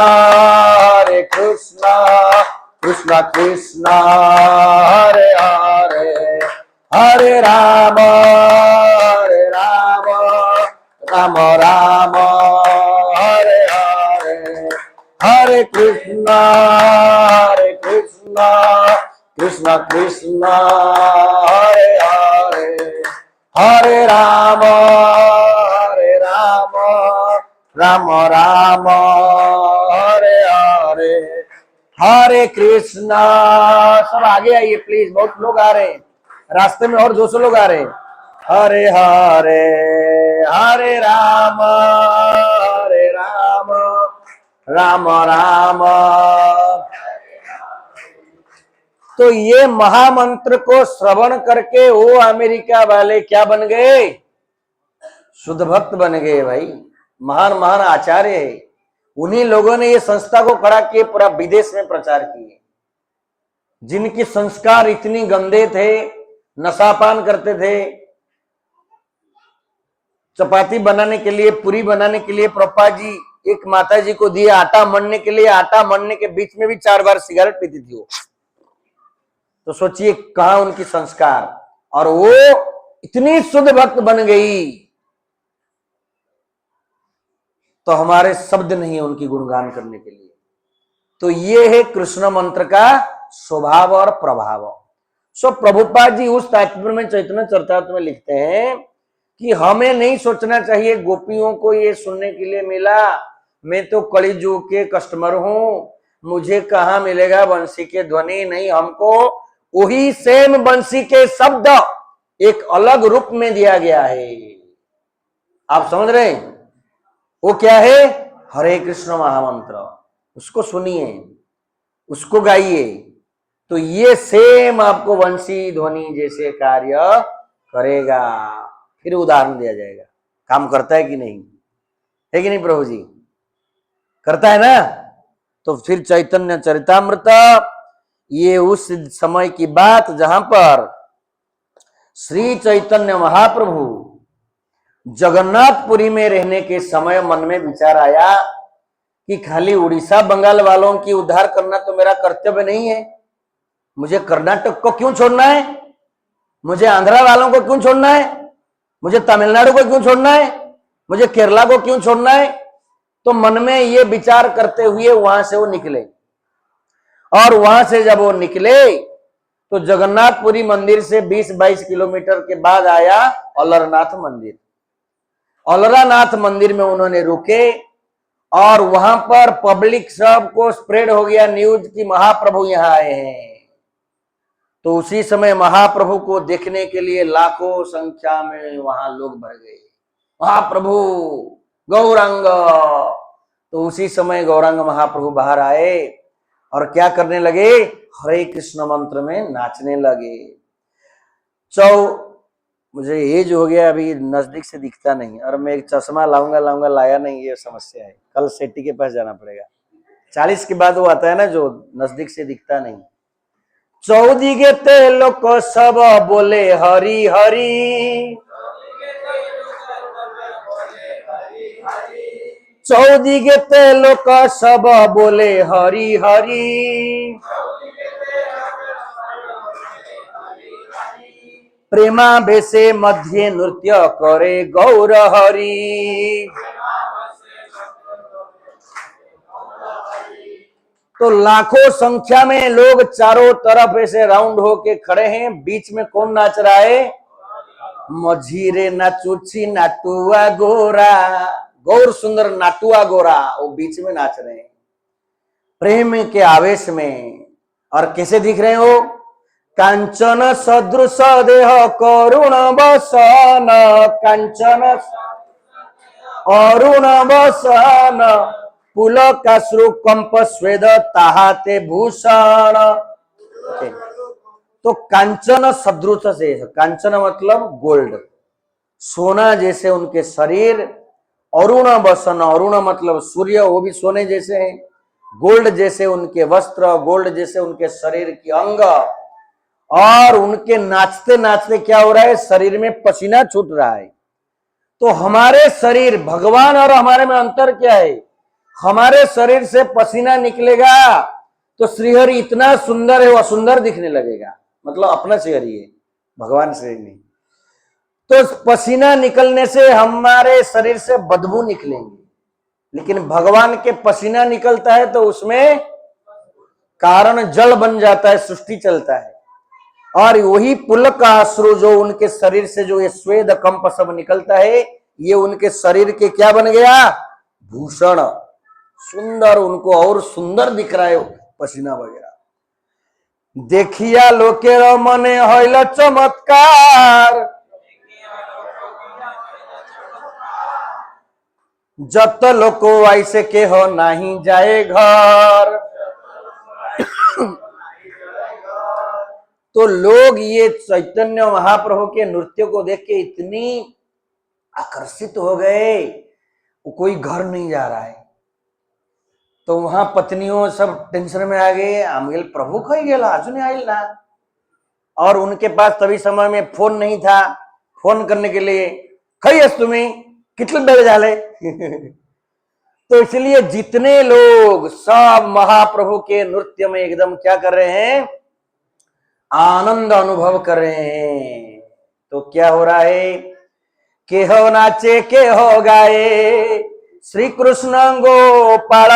[SPEAKER 1] कृष्णा कृष्णा हरे हरे, हरे राम राम राम हरे हरे, हरे कृष्णा कृष्णा कृष्णा हरे हरे, हरे राम राम राम हरे हरे, हरे कृष्णा। सब आगे आइए प्लीज, बहुत लोग आ रहे हैं रास्ते में, और 200 लोग आ रहे हैं। हरे हरे, हरे राम राम राम। तो ये महामंत्र को श्रवण करके वो अमेरिका वाले क्या बन गए? शुद्ध भक्त बन गए भाई, महान महान आचार्य है। उन्हीं लोगों ने ये संस्था को खड़ा किए, पूरा विदेश में प्रचार किए। जिनके संस्कार इतनी गंदे थे, नशापान करते थे, चपाती बनाने के लिए, पूरी बनाने के लिए प्रभुपाद जी एक माता जी को दिए आटा मढ़ने के लिए, आटा मढ़ने के बीच में भी 4 बार सिगरेट पीती थी वो। तो सोचिए कहां उनकी संस्कार, और वो इतनी शुद्ध भक्त बन गई, तो हमारे शब्द नहीं है उनकी गुणगान करने के लिए। तो ये है कृष्ण मंत्र का स्वभाव और प्रभाव। सो प्रभुपाद जी उस तात्पर्य में चैतन्य चरितामृत में लिखते हैं कि हमें नहीं सोचना चाहिए गोपियों को ये सुनने के लिए मिला, मैं तो कलिजुग के कस्टमर हूं, मुझे कहां मिलेगा बंसी के ध्वनि। नहीं, हमको वही सेम बंसी के शब्द एक अलग रूप में दिया गया है। आप समझ रहे हैं? वो क्या है? हरे कृष्ण महामंत्र। उसको सुनिए, उसको गाइए, तो ये सेम आपको वंशी ध्वनि जैसे कार्य करेगा। फिर उदाहरण दिया जाएगा, काम करता है कि नहीं, है कि नहीं प्रभु जी? करता है ना? तो फिर चैतन्य चरितामृत ये उस समय की बात जहां पर श्री चैतन्य महाप्रभु जगन्नाथपुरी में रहने के समय मन में विचार आया कि खाली उड़ीसा बंगाल वालों की उद्धार करना तो मेरा कर्तव्य नहीं है, मुझे कर्नाटक को क्यों छोड़ना है, मुझे आंध्रा वालों को क्यों छोड़ना है, मुझे तमिलनाडु को क्यों छोड़ना है, मुझे केरला को क्यों छोड़ना है। तो मन में ये विचार करते हुए वहां से वो निकले, और वहां से जब वो निकले तो जगन्नाथपुरी मंदिर से 20-22 किलोमीटर के बाद आया अलरनाथ मंदिर। अलरानाथ मंदिर में उन्होंने रुके, और वहां पर पब्लिक सबको स्प्रेड हो गया न्यूज कि महाप्रभु यहां आए हैं। तो उसी समय महाप्रभु को देखने के लिए लाखों संख्या में वहां लोग भर गए, महाप्रभु गौरांग। तो उसी समय गौरांग महाप्रभु बाहर आए और क्या करने लगे? हरे कृष्ण मंत्र में नाचने लगे। मुझे एज हो गया, अभी नजदीक से दिखता नहीं, और मैं एक चश्मा लाऊंगा लाया नहीं, ये समस्या है। कल सेठी के पास जाना पड़ेगा। 40 के बाद वो आता है ना जो नजदीक से दिखता नहीं। चौदिगे ते लोक सब बोले हरि हरि, चौदिगे ते लोक सब बोले हरि हरि, प्रेमा बेसे मध्य नृत्य करे गौर हरि। तो लाखों संख्या में लोग चारों तरफ ऐसे राउंड होके खड़े हैं। बीच में कौन नाच रहा है? मझीरे नाचुची नाटुआ गोरा, गौर सुंदर नाटुआ गोरा, वो बीच में नाच रहे हैं प्रेम के आवेश में। और कैसे दिख रहे हो? कांचन सदृश देह करुण बसन, कांचन अरुण बसन, पुलकाश्रु कंप स्वेद ताहाते भूषण। तो कांचन सदृश से, कांचन मतलब गोल्ड, सोना जैसे उनके शरीर, अरुण वसन, अरुण मतलब सूर्य, वो भी सोने जैसे हैं, गोल्ड जैसे उनके वस्त्र, गोल्ड जैसे उनके शरीर की अंग, और उनके नाचते नाचते क्या हो रहा है, शरीर में पसीना छूट रहा है। तो हमारे शरीर, भगवान और हमारे में अंतर क्या है? हमारे शरीर से पसीना निकलेगा तो श्रीहरि इतना सुंदर है, वो असुंदर दिखने लगेगा, मतलब अपना श्रीहरि है, भगवान श्री नहीं। तो पसीना निकलने से हमारे शरीर से बदबू निकलेंगे, लेकिन भगवान के पसीना निकलता है तो उसमें कारण जल बन जाता है, सृष्टि चलता है। और वही पुलक का अश्रु जो उनके शरीर से, जो ये स्वेद कंप सब निकलता है, ये उनके शरीर के क्या बन गया? भूषण, सुंदर, उनको और सुंदर दिख रहा है पसीना वगैरह। देखिया लोके मने होइल चमत्कार, जत लोको ऐसे के हो नहीं जाए घर। तो लोग ये चैतन्य महाप्रभु के नृत्य को देख के इतनी आकर्षित हो गए, वो कोई घर नहीं जा रहा है। तो वहां पत्नियों सब टेंशन में आ गए, आमिल प्रभु कही गेला, अजुने आइल ना। और उनके पास तभी समय में फोन नहीं था, फोन करने के लिए कही तुम्हें कितने बेर झाले। तो इसलिए जितने लोग सब महाप्रभु के नृत्य में एकदम क्या कर रहे हैं, आनंद अनुभव कर रहे हैं। तो क्या हो रहा है, के हो नाचे के हो गाए, श्री कृष्ण गोपाल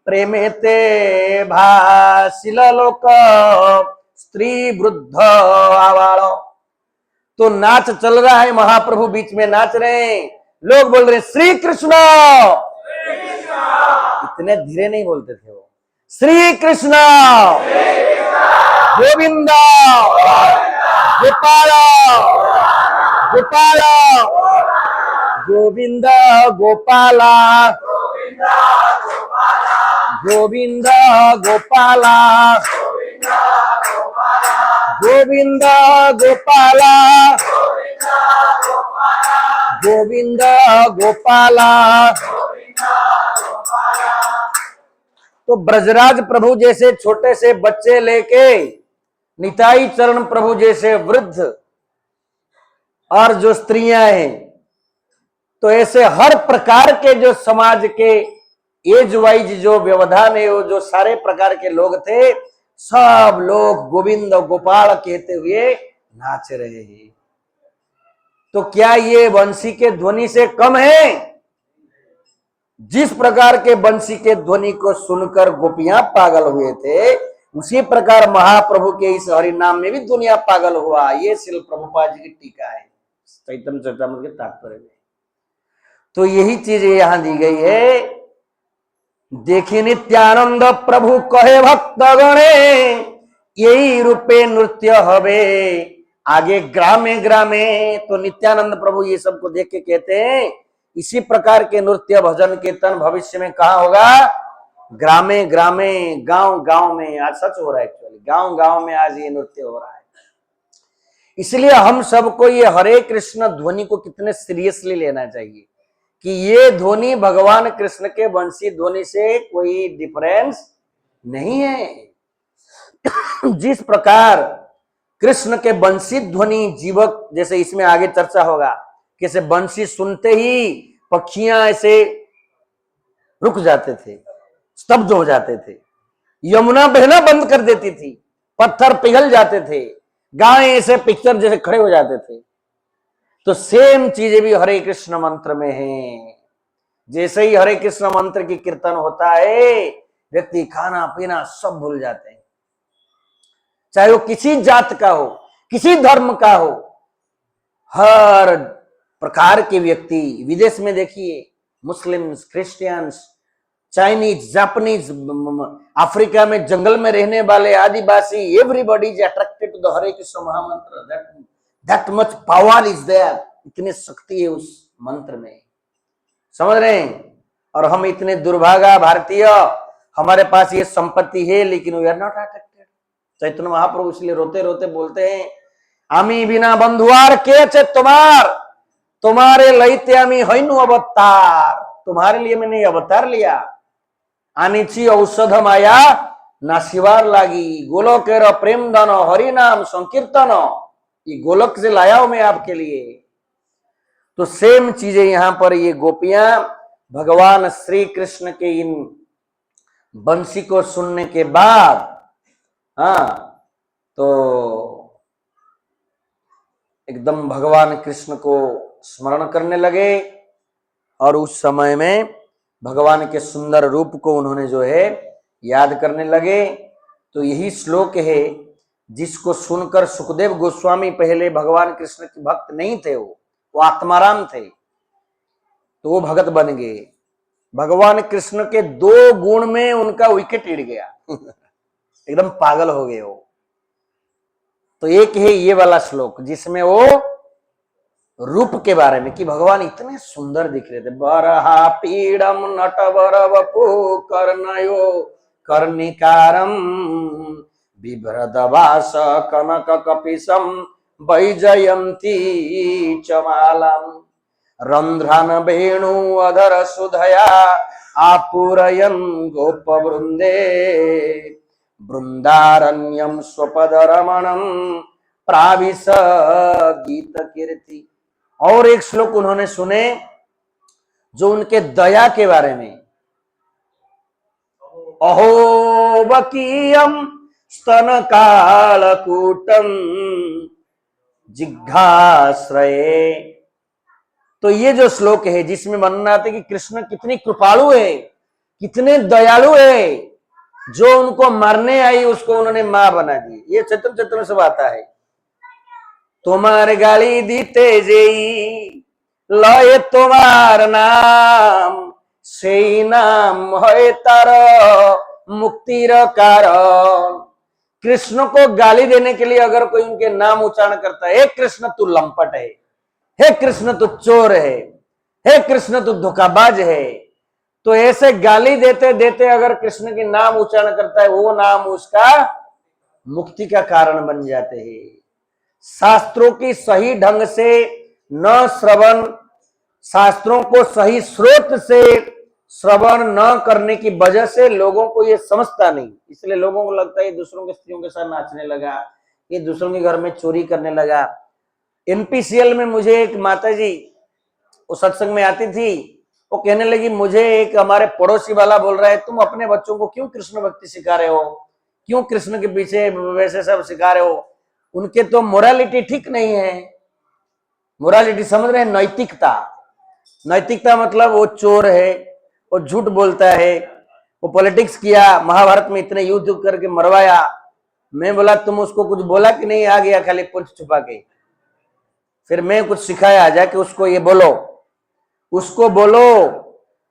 [SPEAKER 1] प्रेमे ते भासिल लोक, स्त्री वृद्ध आवाल। तो नाच चल रहा है, महाप्रभु बीच में नाच रहे हैं, लोग बोल रहे श्री कृष्ण। इतने धीरे नहीं बोलते थे वो, श्री कृष्ण गोविंद गोपाल गोपाल गोविंद गोपाला गोविंद गोपाला गोविंद गोपाला गोविंद गोपाला। तो ब्रजराज प्रभु जैसे छोटे से बच्चे लेके निताई चरण प्रभु जैसे वृद्ध और जो स्त्रियां हैं, तो ऐसे हर प्रकार के जो समाज के एज वाइज जो व्यवधान है, वो जो सारे प्रकार के लोग थे, सब लोग गोविंद गोपाल कहते हुए नाच रहे हैं। तो क्या ये बंसी के ध्वनि से कम है? जिस प्रकार के बंसी के ध्वनि को सुनकर गोपियां पागल हुए थे, उसी प्रकार महाप्रभु के इस हरि नाम में भी दुनिया पागल हुआ। ये श्रील प्रभुपाद जी की टीका है चैतन्य चरितामृत के तात्पर्य में। तो यही चीज यहां दी गई है। देखी नित्यानंद प्रभु कहे भक्त गणे, यही रूपे नृत्य हवे आगे ग्रामे ग्रामे। तो नित्यानंद प्रभु ये सबको देख के कहते हैं, इसी प्रकार के नृत्य भजन कीर्तन भविष्य में कहाँ होगा? ग्रामे ग्रामे, गांव गांव में। आज सच हो रहा है, एक्चुअली गांव गांव में आज ये नृत्य हो रहा है। इसलिए हम सबको ये हरे कृष्ण ध्वनि को कितने सीरियसली लेना चाहिए कि ये ध्वनि भगवान कृष्ण के बंसी ध्वनि से कोई डिफरेंस नहीं है। जिस प्रकार कृष्ण के बंसी ध्वनि जीवक, जैसे इसमें आगे चर्चा होगा, कैसे बंसी सुनते ही पक्षियां ऐसे रुक जाते थे, स्तब्ध हो जाते थे, यमुना बहना बंद कर देती थी, पत्थर पिघल जाते थे, गाय ऐसे पिक्चर जैसे खड़े हो जाते थे। तो सेम चीजें भी हरे कृष्ण मंत्र में है। जैसे ही हरे कृष्ण मंत्र की कीर्तन होता है, व्यक्ति खाना पीना सब भूल जाते हैं, चाहे वो किसी जात का हो, किसी धर्म का हो। हर प्रकार के व्यक्ति, विदेश में देखिए, Muslims, Christians, Chinese, Japanese, Africa में जंगल में रहने वाले आदिवासी, everybody is attracted to the Hare Krishna महामंत्र। That much power is there, इतनी शक्ति है उस मंत्र में, समझ रहे हैं? और हम इतने दुर्भागा भारतीय, हमारे पास ये संपत्ति है लेकिन we are not attracted. Chaitanya Mahaprabhu इसलिए रोते रोते बोलते हैं, आमी बिना बंधुआर के चे तुम्हार, तुम्हारे लैत्यामी हैनु अवतार, तुम्हारे लिए मैंने अवतार लिया। आनीची औषध माया नासिवार लागी, गोलोकेर प्रेम दान हरि नाम संकीर्तन, ये गोलक से लाया हूं मैं आपके लिए। तो सेम चीजें यहां पर ये गोपियां भगवान श्री कृष्ण के इन बंसी को सुनने के बाद, हाँ, तो एकदम भगवान कृष्ण को स्मरण करने लगे और उस समय में भगवान के सुंदर रूप को उन्होंने जो है याद करने लगे। तो यही श्लोक है जिसको सुनकर सुखदेव गोस्वामी, पहले भगवान कृष्ण के भक्त नहीं थे, वो आत्माराम थे, तो वो भगत बन गए। भगवान कृष्ण के 2 गुण में उनका विकेट गिर गया एकदम पागल हो गए वो। तो एक है ये वाला श्लोक जिसमें वो रूप के बारे में कि भगवान इतने सुंदर दिख रहे थे। बरहा पीड़म नटवर वपु कर्णयो कर्णिकारम बिभ्रदवास कनक कपिशम वैजयंती चमालम रंध्रन वेणु अधर सुधया आपूरयन गोप वृंदे वृंदारण्यम स्वपद रमणम प्राविश गीत कीर्ति। और एक श्लोक उन्होंने सुने जो उनके दया के बारे में, अहो वकीयम स्तन कालकूटम जिघ्राश्रये। तो ये जो श्लोक है जिसमें वर्णना आते कि कृष्ण कितनी कृपालु है, कितने दयालु है, जो उनको मारने आई उसको उन्होंने मां बना दी। ये चतुर में सब आता है। तुम्हार गाली दीते जेई लय तुम्हार नाम, से नाम है तार मुक्तिर कारण। कृष्ण को गाली देने के लिए अगर कोई उनके नाम उच्चारण करता है, हे कृष्ण तू लंपट है, हे कृष्ण तू चोर है, हे कृष्ण तू धोखाबाज है, तो ऐसे गाली देते देते अगर कृष्ण के नाम उच्चारण करता है, वो नाम उसका मुक्ति का कारण बन जाते हैं। शास्त्रों की सही ढंग से न श्रवण, शास्त्रों को सही स्रोत से श्रवण न करने की वजह से लोगों को ये समझता नहीं, इसलिए लोगों को लगता है दूसरों के स्त्रियों के साथ नाचने लगा, ये दूसरों के घर में चोरी करने लगा। एनपीसीएल में मुझे एक माताजी वो सत्संग में आती थी, वो कहने लगी मुझे एक हमारे पड़ोसी वाला बोल रहा है तुम अपने बच्चों को क्यों कृष्ण भक्ति सिखा रहे हो, क्यों कृष्ण के पीछे वैसे सब सिखा रहे हो, उनके तो मोरालिटी ठीक नहीं है। मोरालिटी समझ रहे हैं? नैतिकता, नैतिकता मतलब वो चोर है, वो झूठ बोलता है, वो पॉलिटिक्स किया, महाभारत में इतने युद्ध करके मरवाया। मैं बोला तुम उसको कुछ बोला कि नहीं, आ गया खाली पुंछ छुपा के। फिर मैं कुछ सिखाया जाके उसको ये बोलो, उसको बोलो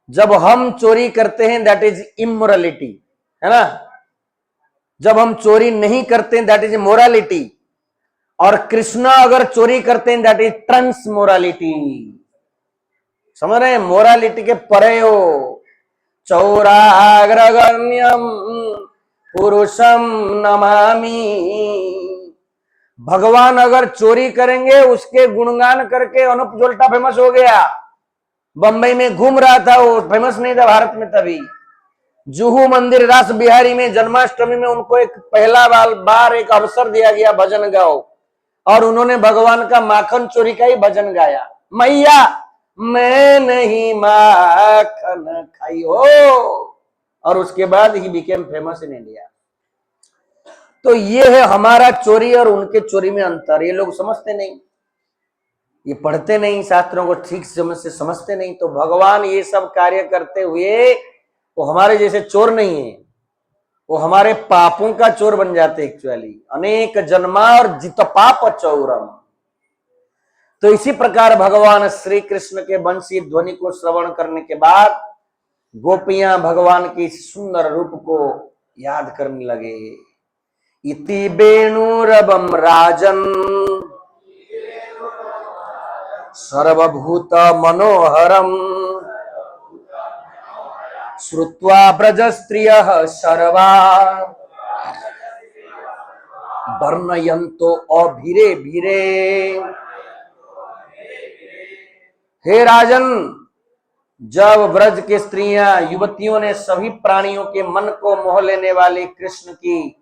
[SPEAKER 1] जब हम चोरी करते हैं दैट इज इमोरालिटी, है ना, जब हम चोरी नहीं करते हैं दैट इज मोरालिटी, और कृष्ण अगर चोरी करते हैं दैट इज ट्रांस मोरालिटी। समझ रहे हैं? मोरालिटी के परे हो। चौराग्रगण्यम पुरुषम नमामि। भगवान अगर चोरी करेंगे, उसके गुणगान करके अनुप जोल्टा फेमस हो गया, बंबई में घूम रहा था, वो फेमस नहीं था भारत में तभी। जुहू मंदिर रास बिहारी में जन्माष्टमी में उनको एक पहला बार एक अवसर दिया गया भजन गाओ, और उन्होंने भगवान का माखन चोरी का ही भजन गाया, मैया मैं नहीं माखन खाई हो, और उसके बाद he became famous in India. तो ये है हमारा चोरी और उनके चोरी में अंतर। ये लोग समझते नहीं, ये पढ़ते नहीं, शास्त्रों को ठीक से समझते नहीं। तो भगवान ये सब कार्य करते हुए वो हमारे जैसे चोर नहीं है, वो हमारे पापों का चोर बन जाते एक्चुअली। अनेक जन्मा और जित पाप चौरम। तो इसी प्रकार भगवान श्री कृष्ण के बंसी ध्वनि को श्रवण करने के बाद गोपियां भगवान के सुंदर रूप को याद करने लगे। इति वेणुरवम राजन सर्वभूत मनोहरम श्रुत्वा ब्रज स्त्रियः सर्वा वर्णयन्तो अभिरे भिरे हे राजन, जब ब्रज के स्त्रियां युवतियों ने सभी प्राणियों के मन को मोह लेने वाली कृष्ण की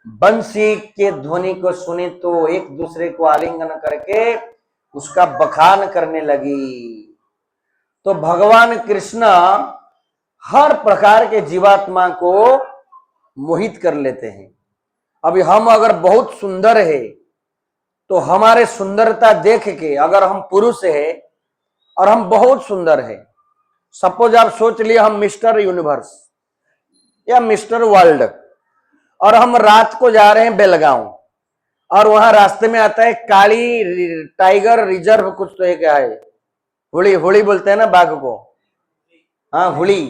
[SPEAKER 1] बंसी के ध्वनि को सुनी तो एक दूसरे को आलिंगन करके उसका बखान करने लगी। तो भगवान कृष्ण हर प्रकार के जीवात्मा को मोहित कर लेते हैं। अभी हम अगर बहुत सुंदर है तो हमारे सुंदरता देख के, अगर हम पुरुष है और हम बहुत सुंदर है, सपोज आप सोच लिए हम मिस्टर यूनिवर्स या मिस्टर वर्ल्ड, और हम रात को जा रहे हैं बेलगांव, और वहां रास्ते में आता है काली टाइगर रिजर्व, कुछ तो है, क्या है, हुली, हुली बोलते हैं ना बाघ को, हाँ हुली,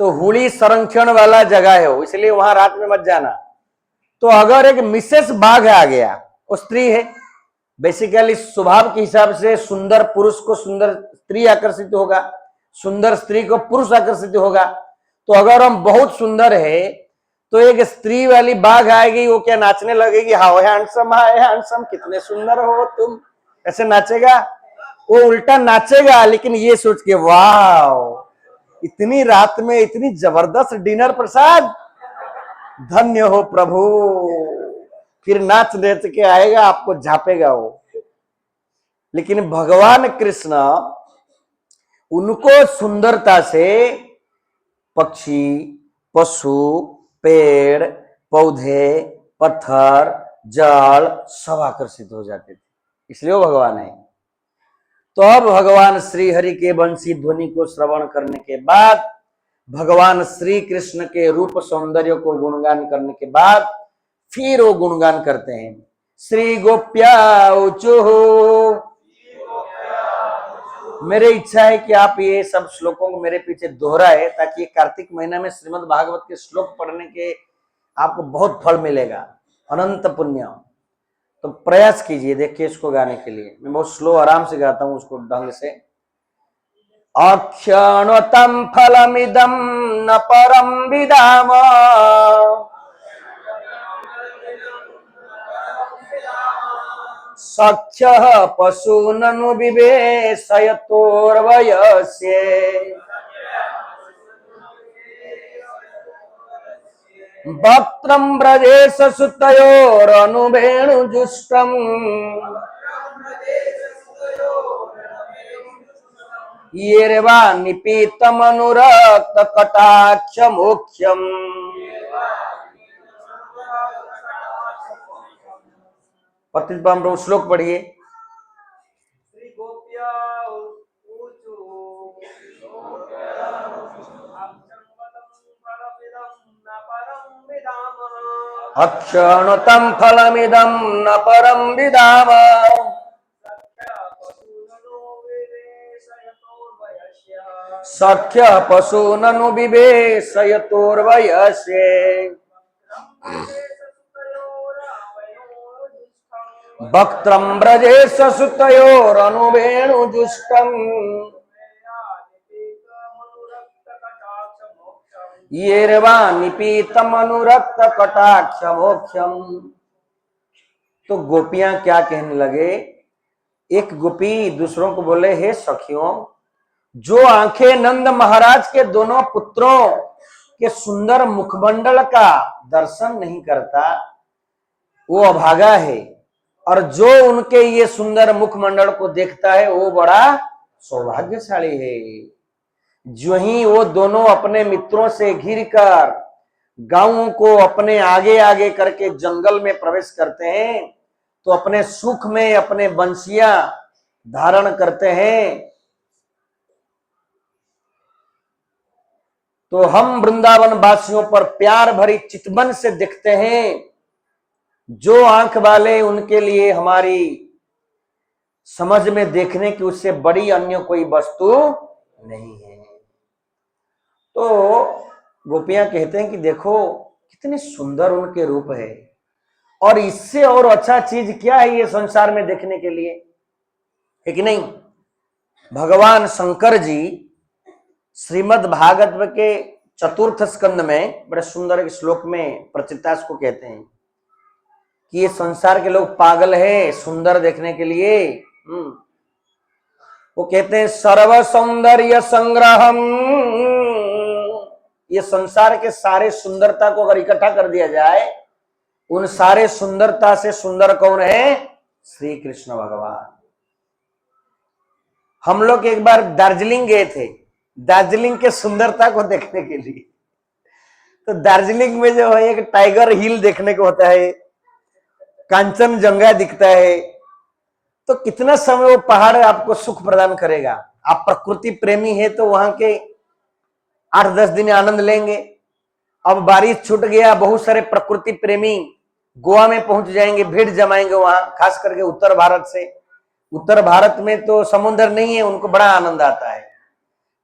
[SPEAKER 1] तो हुली संरक्षण वाला जगह है वो, इसलिए वहां रात में मत जाना। तो अगर एक मिसेस बाघ आ गया, वो स्त्री है, बेसिकली स्वभाव के हिसाब से सुंदर पुरुष को सुंदर स्त्री आकर्षित होगा, सुंदर स्त्री को पुरुष आकर्षित होगा। तो अगर हम बहुत सुंदर है तो एक स्त्री वाली बाघ आएगी, वो क्या नाचने लगेगी, हाउ हैंडसम, हाय हैंडसम, कितने सुंदर हो तुम, ऐसे नाचेगा, वो उल्टा नाचेगा, लेकिन ये सोच के वाह इतनी रात में इतनी जबरदस्त डिनर प्रसाद, धन्य हो प्रभु, फिर नाच नाच के आएगा, आपको झापेगा वो। लेकिन भगवान कृष्ण उनको सुंदरता से पक्षी, पशु, पेड़ पौधे, पत्थर, जल सब आकर्षित हो जाते थे, इसलिए वो भगवान है। तो अब भगवान श्री हरि के बंसी ध्वनि को श्रवण करने के बाद, भगवान श्री कृष्ण के रूप सौंदर्य को गुणगान करने के बाद फिर वो गुणगान करते हैं। श्री गोप्या ऊचुः, मेरी इच्छा है कि आप ये सब श्लोकों को मेरे पीछे दोहराए, ताकि कार्तिक महीना में श्रीमद् भागवत के श्लोक पढ़ने के आपको बहुत फल मिलेगा, अनंत पुण्य। तो प्रयास कीजिए, देखिए इसको गाने के लिए मैं बहुत स्लो आराम से गाता हूं उसको ढंग से। अक्षणोतम फलमिदं न परम विदाम, सख्यः पशूननु विवेशयतोर्वयस्ये, वक्त्रं व्रजेश सुतयोरनुवेणुजुष्टम्, येर्वा निपीतमनुरक्त कटाक्ष मोक्ष्यम्। पतित पावन श्लोक पढ़िए। अक्षणोतम फलमिदं न परम विदाम, सख्य पशूननु विवेशयतोर्वयस्ये, वक्त्रं व्रजेश सुतयोरनुवेणुजुष्टम्, येर्वा निपीतमनुरक्त कटाक्ष मोक्षम। तो गोपियां क्या कहने लगे, एक गोपी दूसरों को बोले, हे सखियों, जो आंखें नंद महाराज के दोनों पुत्रों के सुंदर मुखमंडल का दर्शन नहीं करता वो अभागा है, और जो उनके ये सुंदर मुखमंडल को देखता है वो बड़ा सौभाग्यशाली है। जो ही वो दोनों अपने मित्रों से घिरकर गांवों को अपने आगे आगे करके जंगल में प्रवेश करते हैं, तो अपने सुख में अपने बंसियां धारण करते हैं। तो हम वृंदावन वासियों पर प्यार भरी चितवन से देखते हैं, जो आंख वाले उनके लिए हमारी समझ में देखने की उससे बड़ी अन्य कोई वस्तु नहीं है। तो गोपियां कहते हैं कि देखो कितने सुंदर उनके रूप है, और इससे और अच्छा चीज क्या है ये संसार में देखने के लिए, है कि नहीं। भगवान शंकर जी श्रीमद् भागवत के चतुर्थ स्कंद में बड़े सुंदर एक श्लोक में प्रचितास को कहते हैं कि ये संसार के लोग पागल है सुंदर देखने के लिए। वो कहते हैं सर्व सौंदर्य संग्रहम, ये संसार के सारे सुंदरता को अगर इकट्ठा कर दिया जाए, उन सारे सुंदरता से सुंदर कौन है? श्री कृष्ण भगवान। हम लोग एक बार दार्जिलिंग गए थे, दार्जिलिंग के सुंदरता को देखने के लिए। तो दार्जिलिंग में जो है एक टाइगर हिल देखने को होता है, कांचनजंगा दिखता है। तो कितना समय वो पहाड़ आपको सुख प्रदान करेगा। आप प्रकृति प्रेमी है तो वहां के 8-10 दिन आनंद लेंगे। अब बारिश छूट गया, बहुत सारे प्रकृति प्रेमी गोवा में पहुंच जाएंगे, भीड़ जमाएंगे वहां, खास करके उत्तर भारत से। उत्तर भारत में तो समुद्र नहीं है, उनको बड़ा आनंद आता है।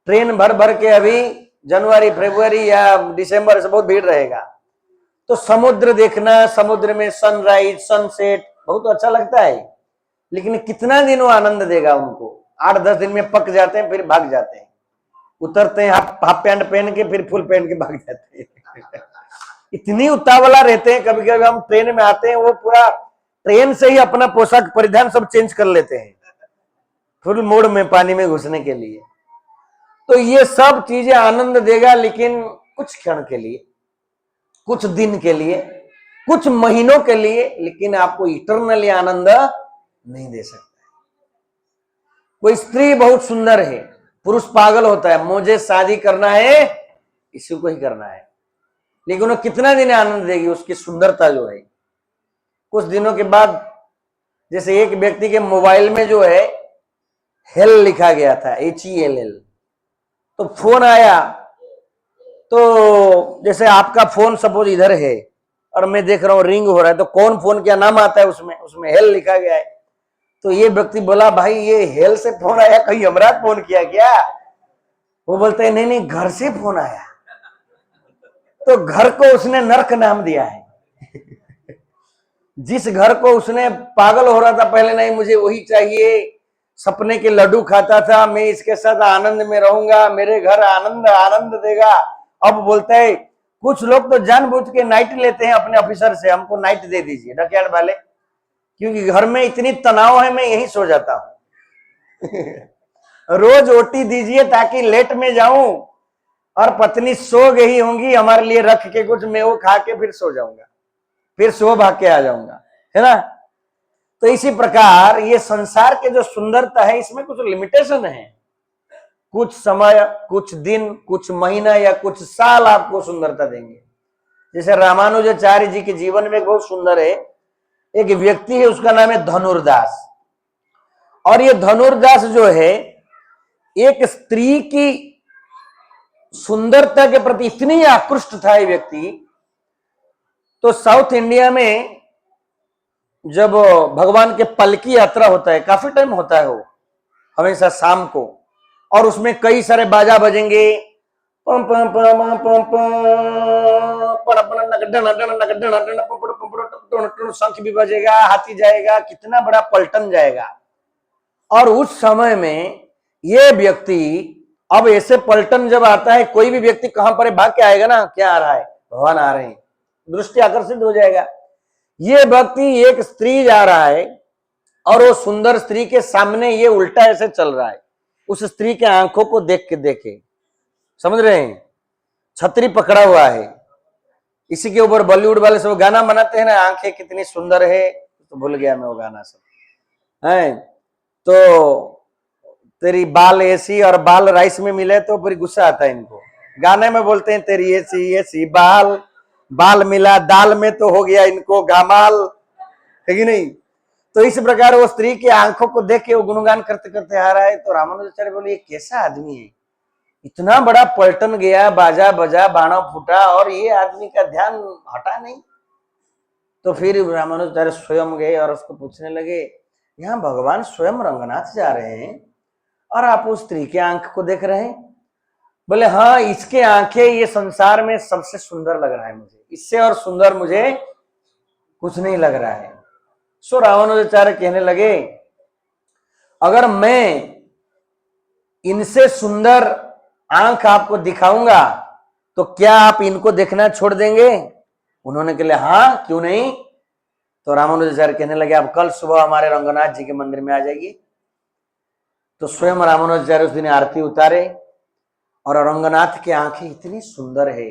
[SPEAKER 1] ट्रेन भर भर के अभी जनवरी फरवरी या दिसंबर से बहुत भीड़ रहेगा। तो समुद्र देखना, समुद्र में सनराइज सनसेट बहुत अच्छा लगता है, लेकिन कितना दिन वो आनंद देगा उनको? 8-10 दिन में पक जाते हैं, फिर भाग जाते हैं। उतरते हैं हाफ पैंट पहन के, फिर फुल पहन के भाग जाते हैं। इतनी उतावला रहते हैं। कभी कभी हम ट्रेन में आते हैं, वो पूरा ट्रेन से ही अपना पोशाक परिधान सब चेंज कर लेते हैं फुल मोड में पानी में घुसने के लिए। तो ये सब चीजें आनंद देगा, लेकिन कुछ क्षण के लिए, कुछ दिन के लिए, कुछ महीनों के लिए, लेकिन आपको इटरनली आनंद नहीं दे सकता। कोई स्त्री बहुत सुंदर है, पुरुष पागल होता है, मुझे शादी करना है, इसी को ही करना है, लेकिन वो कितना दिन आनंद देगी? उसकी सुंदरता जो है। कुछ दिनों के बाद, जैसे एक व्यक्ति के मोबाइल में जो है हेल लिखा गया था, HELL, तो फोन आया। तो जैसे आपका फोन सपोज इधर है और मैं देख रहा हूं रिंग हो रहा है, तो कौन फोन क्या नाम आता है उसमें हेल लिखा गया है। तो ये व्यक्ति बोला, भाई ये हेल से फोन आया, कहीं हमरा फोन किया क्या? वो बोलते हैं, नहीं नहीं, घर से फोन आया। तो घर को उसने नरक नाम दिया है। जिस घर को उसने पागल हो रहा था पहले, नहीं मुझे वही चाहिए, सपने के लड्डू खाता था, मैं इसके साथ आनंद में रहूंगा, मेरे घर आनंद आनंद देगा, अब बोलता है। कुछ लोग तो जानबूझ के नाइट लेते हैं अपने ऑफिसर से, हमको नाइट दे दीजिए डकैत वाले, क्योंकि घर में इतनी तनाव है, मैं यही सो जाता हूं। रोज ओटी दीजिए ताकि लेट में जाऊं और पत्नी सो गई होंगी, हमारे लिए रख के कुछ, मैं वो खा के फिर सो जाऊंगा, फिर सो भाग के आ जाऊंगा, है ना। तो इसी प्रकार ये संसार के जो सुंदरता है, इसमें कुछ लिमिटेशन है। कुछ समय, कुछ दिन, कुछ महीना या कुछ साल आपको सुंदरता देंगे। जैसे रामानुजाचार्य जी के जीवन में बहुत सुंदर है। एक व्यक्ति है, उसका नाम है धनुर्दास। और ये धनुर्दास जो है, एक स्त्री की सुंदरता के प्रति इतनी आकृष्ट था ये व्यक्ति। तो साउथ इंडिया में जब भगवान के पलकी यात्रा होता है, काफी टाइम होता है वो, हमेशा शाम को, और उसमें कई सारे बाजा बजेंगे, शंख भी बजेगा, हाथी जाएगा, कितना बड़ा पलटन जाएगा। और उस समय में ये व्यक्ति, अब ऐसे पलटन जब आता है, कोई भी व्यक्ति कहां पर भाग के आएगा ना, क्या आ रहा है, भगवान आ रहे हैं, दृष्टि आकर्षित हो जाएगा। ये व्यक्ति, एक स्त्री जा रहा है और वो सुंदर स्त्री के सामने ये उल्टा ऐसे चल रहा है, उस स्त्री के आंखों को देख के देखे, समझ रहे हैं, छतरी पकड़ा हुआ है। इसी के ऊपर बॉलीवुड वाले सब गाना बनाते हैं ना, आंखें कितनी सुंदर है, तो भूल गया मैं वो गाना सब है। तो तेरी बाल ऐसी और बाल राइस में मिले तो फिर गुस्सा आता है इनको। गाने में बोलते हैं तेरी ऐसी ऐसी बाल, बाल मिला दाल में तो हो गया इनको गामाल, है कि नहीं। तो इस प्रकार वो स्त्री की आंखों को देख के वो गुणगान करते करते आ रहा है। तो रामानुजाचार्य बोले, ये कैसा आदमी है, इतना बड़ा पलटन गया, बाजा बजा, बाणा फूटा, और ये आदमी का ध्यान हटा नहीं। तो फिर रामानुजाचार्य स्वयं गए और उसको पूछने लगे, यहाँ भगवान स्वयं रंगनाथ जा रहे हैं और आप उस स्त्री के आंख को देख रहे हैं? बोले, हाँ, इसके आंखें ये संसार में सबसे सुंदर लग रहा है मुझे, इससे और सुंदर मुझे कुछ नहीं लग रहा है। सो रामानुजाचार्य कहने लगे, अगर मैं इनसे सुंदर आंख आपको दिखाऊंगा तो क्या आप इनको देखना छोड़ देंगे? उन्होंने कहा, हाँ क्यों नहीं। तो रामानुजाचार्य कहने लगे, आप कल सुबह हमारे रंगनाथ जी के मंदिर में आ जाइए। तो स्वयं रामानुजाचार्य उस दिन आरती उतारे और रंगनाथ की आंखें इतनी सुंदर है।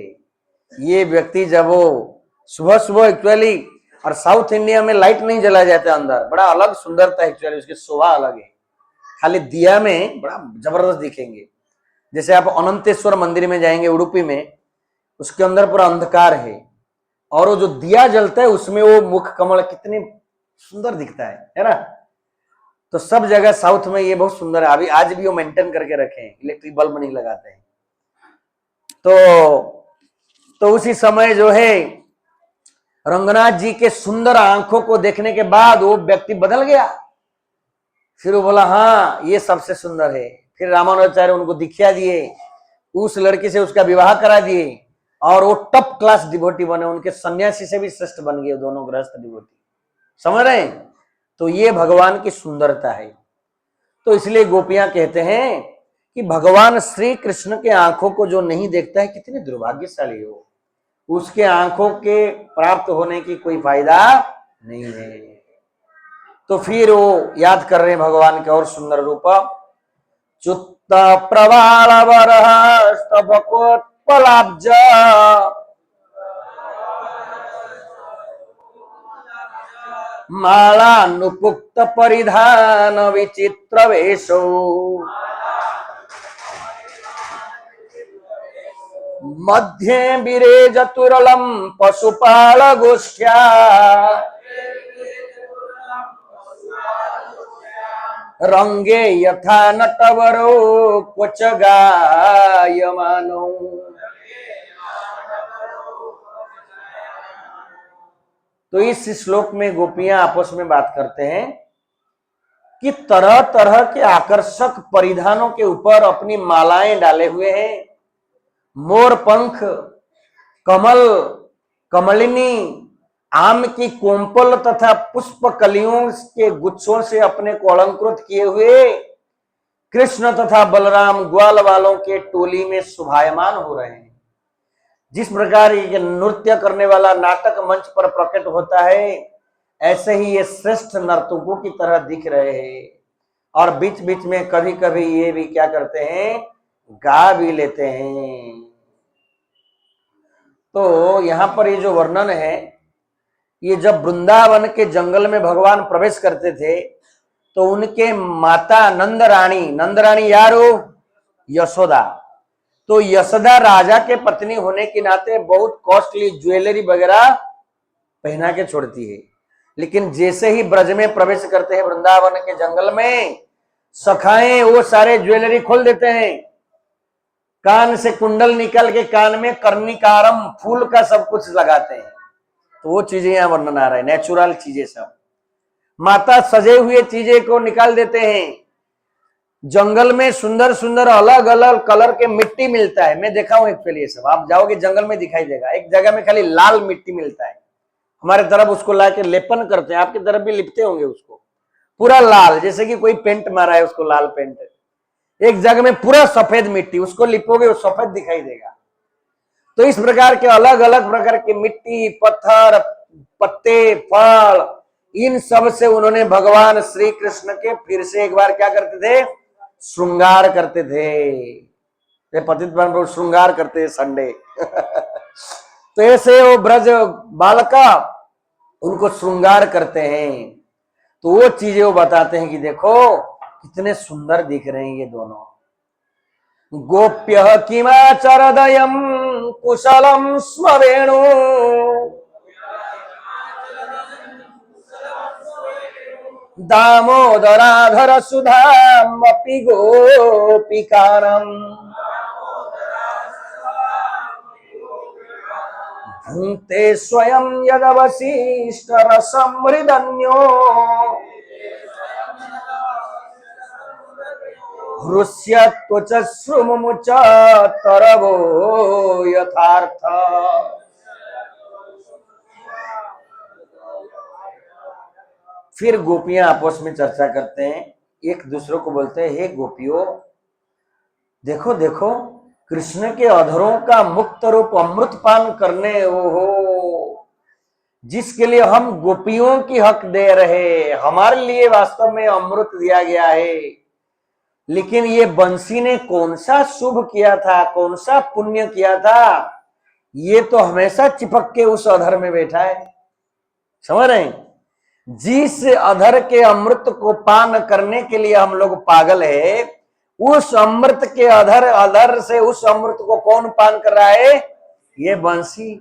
[SPEAKER 1] ये व्यक्ति जब वो सुबह सुबह एक्चुअली, और साउथ इंडिया में लाइट नहीं जलाया जाता अंदर, बड़ा अलग सुंदरता है एक्चुअली, उसकी शोभा अलग है। खाली दिया में बड़ा जबरदस्त दिखेंगे। जैसे आप अनंतेश्वर मंदिर में जाएंगे उडुपी में, उसके अंदर पूरा अंधकार है और वो जो दिया जलता है उसमें वो मुख कमल कितने सुंदर दिखता है ना। तो सब जगह साउथ में ये बहुत सुंदर है। अभी आज भी वो मेंटेन करके रखे हैं, इलेक्ट्रिक बल्ब नहीं लगाते हैं। तो उसी समय जो है रंगनाथ जी के सुंदर आंखों को देखने के बाद वो व्यक्ति बदल गया। फिर वो बोला हाँ ये सबसे सुंदर है। फिर रामानुजाचार्य उनको दीक्षा दिए, उस लड़की से उसका विवाह करा दिए और वो टॉप क्लास डिवोटी बने, उनके सन्यासी से भी श्रेष्ठ बन गए दोनों गृहस्थ डिवोटी। समझ रहे हैं? तो ये भगवान की सुंदरता है। तो इसलिए गोपियां कहते हैं कि भगवान श्री कृष्ण के आंखों को जो नहीं देखता है कितने दुर्भाग्यशाली हो, उसके आंखों के प्राप्त होने की कोई फायदा नहीं है। तो फिर वो याद कर रहे हैं भगवान के और सुंदर रूप। चुत्त प्रवाल वरह स्तभकोत्पलाब्ज मालानुपुक्त परिधान विचित्र वेशो मध्ये विरेज तुरलम पशुपाल गोष्ठ्या रंगे यथा नटवरो क्वच गायमानो। तो इस श्लोक में गोपियां आपस में बात करते हैं कि तरह तरह के आकर्षक परिधानों के ऊपर अपनी मालाएं डाले हुए हैं, मोर पंख, कमल, कमलिनी, आम की कोंपल तथा पुष्प कलियों के गुच्छों से अपने को अलंकृत किए हुए कृष्ण तथा बलराम ग्वाल वालों के टोली में शोभायमान हो रहे हैं। जिस प्रकार ये नृत्य करने वाला नाटक मंच पर प्रकट होता है, ऐसे ही ये श्रेष्ठ नर्तकों की तरह दिख रहे हैं। और बीच बीच में कभी कभी ये भी क्या करते हैं, गा भी लेते हैं। तो यहां पर ये जो वर्णन है, ये जब वृंदावन के जंगल में भगवान प्रवेश करते थे तो उनके माता नंदरानी यारो यशोदा, तो यशोदा राजा के पत्नी होने के नाते बहुत कॉस्टली ज्वेलरी वगैरह पहना के छोड़ती है। लेकिन जैसे ही ब्रज में प्रवेश करते हैं वृंदावन के जंगल में, सखाएं वो सारे ज्वेलरी खोल देते हैं, कान से कुंडल निकल के कान में कर्णिकारम फूल का सब कुछ लगाते हैं। तो वो चीजें यहां वर्णन आ रहा है, नेचुरल चीजें सब। माता सजे हुए चीजें को निकाल देते हैं। जंगल में सुंदर सुंदर अलग अलग कलर के मिट्टी मिलता है, मैं देखा हूं एक्चुअली। ये सब आप जाओगे जंगल में दिखाई देगा। एक जगह में खाली लाल मिट्टी मिलता है, हमारे तरफ उसको लाके लेपन करते हैं, आपकी तरफ भी लिपते होंगे उसको, पूरा लाल, जैसे कि कोई पेंट मारा है उसको, लाल पेंट। एक जगह में पूरा सफेद मिट्टी, उसको लिपोगे वो सफेद दिखाई देगा। तो इस प्रकार के अलग अलग प्रकार के मिट्टी, पत्थर, पत्ते, फल, इन सब से उन्होंने भगवान श्री कृष्ण के फिर से एक बार क्या करते थे, श्रृंगार करते थे। पतित पावन श्रृंगार करते थे संडे तो ऐसे वो ब्रज बालका उनको श्रृंगार करते हैं। तो वो चीजें वो बताते हैं कि देखो कितने सुंदर दिख रहे हैं ये दोनों। गोप्य किमाचरदयं कुशलम स्मरेणु दामोदराधर सुधामपि गोपिकानम् भुङ्क्ते स्वयं यदवशिष्ट रसमृदन्यो हृष्यत्वचश्रुमुच तरवो यथार्थ। फिर गोपियां आपस में चर्चा करते हैं, एक दूसरे को बोलते हैं, हे गोपियों देखो देखो कृष्ण के अधरों का मुक्त रूप अमृत पान करने हो, जिसके लिए हम गोपियों की हक दे रहे, हमारे लिए वास्तव में अमृत दिया गया है। लेकिन ये बंसी ने कौन सा शुभ किया था, कौन सा पुण्य किया था, ये तो हमेशा चिपक के उस अधर में बैठा है। समझ रहे हैं? जिस अधर के अमृत को पान करने के लिए हम लोग पागल है, उस अमृत के अधर अधर से उस अमृत को कौन पान कर रहा है? ये बंसी,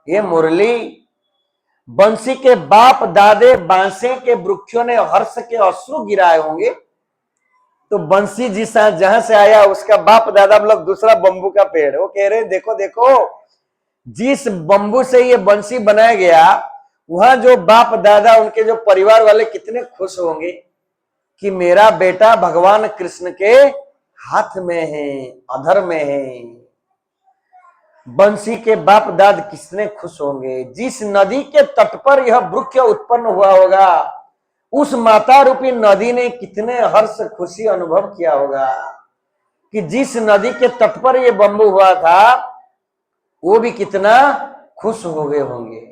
[SPEAKER 1] ये मुरली। बंसी के बाप दादे बांसे के वृक्षों ने हर्ष के अश्रु गिराए होंगे, तो बंसी जिस जहां से आया उसका बाप दादा मतलब दूसरा बंबू का पेड़, वो कह रहे देखो देखो, जिस बंबू से ये बंसी बनाया गया, वहां जो बाप दादा उनके जो परिवार वाले कितने खुश होंगे कि मेरा बेटा भगवान कृष्ण के हाथ में है, अधर में है। बंसी के बाप दाद कितने खुश होंगे। जिस नदी के तट पर यह वृक्ष उत्पन्न हुआ होगा, उस माता रूपी नदी ने कितने हर्ष खुशी अनुभव किया होगा कि जिस नदी के तट पर यह बंबू हुआ था, वो भी कितना खुश हो गए होंगे।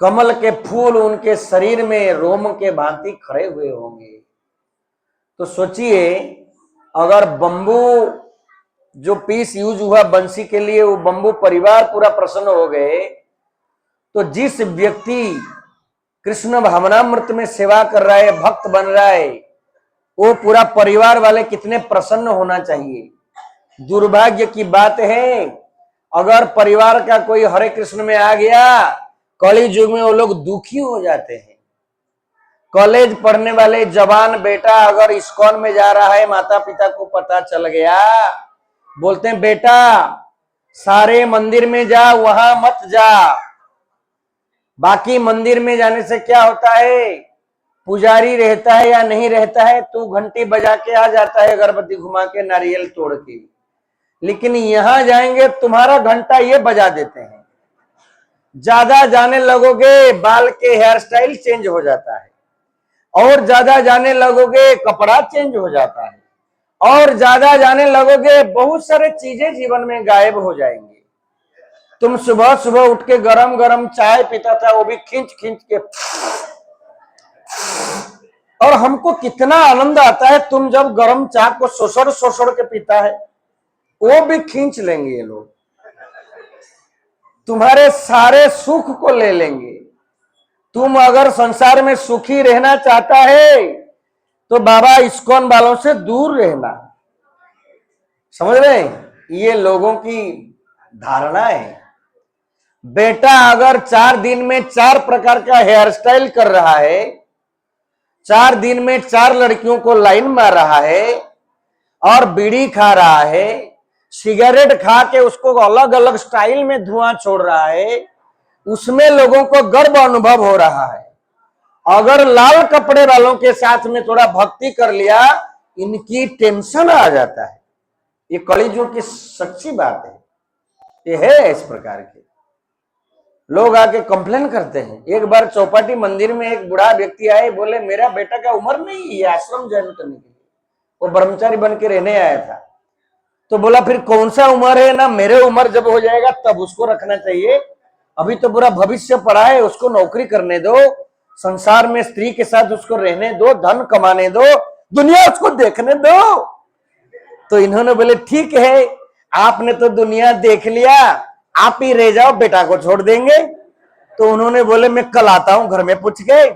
[SPEAKER 1] कमल के फूल उनके शरीर में रोम के भांति खड़े हुए होंगे। तो सोचिए, अगर बंबू जो पीस यूज हुआ बंसी के लिए, वो बंबू परिवार पूरा प्रसन्न हो गए, तो जिस व्यक्ति कृष्ण भावनामृत में सेवा कर रहा है, भक्त बन रहा है, वो पूरा परिवार वाले कितने प्रसन्न होना चाहिए। दुर्भाग्य की बात है, अगर परिवार का कोई हरे कृष्ण में आ गया, कली युग में वो लोग दुखी हो जाते हैं। कॉलेज पढ़ने वाले जवान बेटा अगर इस्कॉन में जा रहा है, माता पिता को पता चल गया, बोलते हैं बेटा सारे मंदिर में जा, वहां मत जा। बाकी मंदिर में जाने से क्या होता है, पुजारी रहता है या नहीं रहता है, तू घंटी बजा के आ जाता है, अगरबत्ती घुमा के, नारियल तोड़ के। लेकिन यहां जाएंगे तुम्हारा घंटा ये बजा देते हैं। ज्यादा जाने लगोगे बाल के हेयर स्टाइल चेंज हो जाता है, और ज्यादा जाने लगोगे कपड़ा चेंज हो जाता है, और ज्यादा जाने लगोगे बहुत सारे चीजें जीवन में गायब हो जाएंगे। तुम सुबह सुबह उठ के गरम गरम चाय पीता था, वो भी खींच खींच के, और हमको कितना आनंद आता है तुम जब गरम चाय को सोसड़ सोसड़ के पीता है, वो भी खींच लेंगे ये लोग, तुम्हारे सारे सुख को ले लेंगे। तुम अगर संसार में सुखी रहना चाहता है तो बाबा इस्कॉन वालों से दूर रहना। समझ रहे हैं? ये लोगों की धारणा है। बेटा अगर 4 दिन में 4 प्रकार का हेयर स्टाइल कर रहा है, 4 दिन में 4 लड़कियों को लाइन मार रहा है, और बीड़ी खा रहा है, सिगरेट खा के उसको अलग अलग स्टाइल में धुआं छोड़ रहा है, उसमें लोगों को गर्व अनुभव हो रहा है। अगर लाल कपड़े वालों के साथ में थोड़ा भक्ति कर लिया, इनकी टेंशन आ जाता है। ये कलियुग की सच्ची बात है, ये है इस प्रकार के लोग आके कंप्लेन करते हैं। एक बार चौपाटी मंदिर में एक बूढ़ा व्यक्ति आए, बोले मेरा बेटा का उम्र नहीं है आश्रम ज्वाइन करने के लिए, वो ब्रह्मचारी बन के रहने आया था। तो बोला फिर कौन सा उम्र है ना, मेरे उम्र जब हो जाएगा तब उसको रखना चाहिए, अभी तो पूरा भविष्य पड़ा है, उसको नौकरी करने दो, संसार में स्त्री के साथ उसको रहने दो, धन कमाने दो, दुनिया उसको देखने दो। तो इन्होंने बोले ठीक है, आपने तो दुनिया देख लिया, आप ही रह जाओ, बेटा को छोड़ देंगे। तो उन्होंने बोले मैं कल आता हूं घर में पूछ के।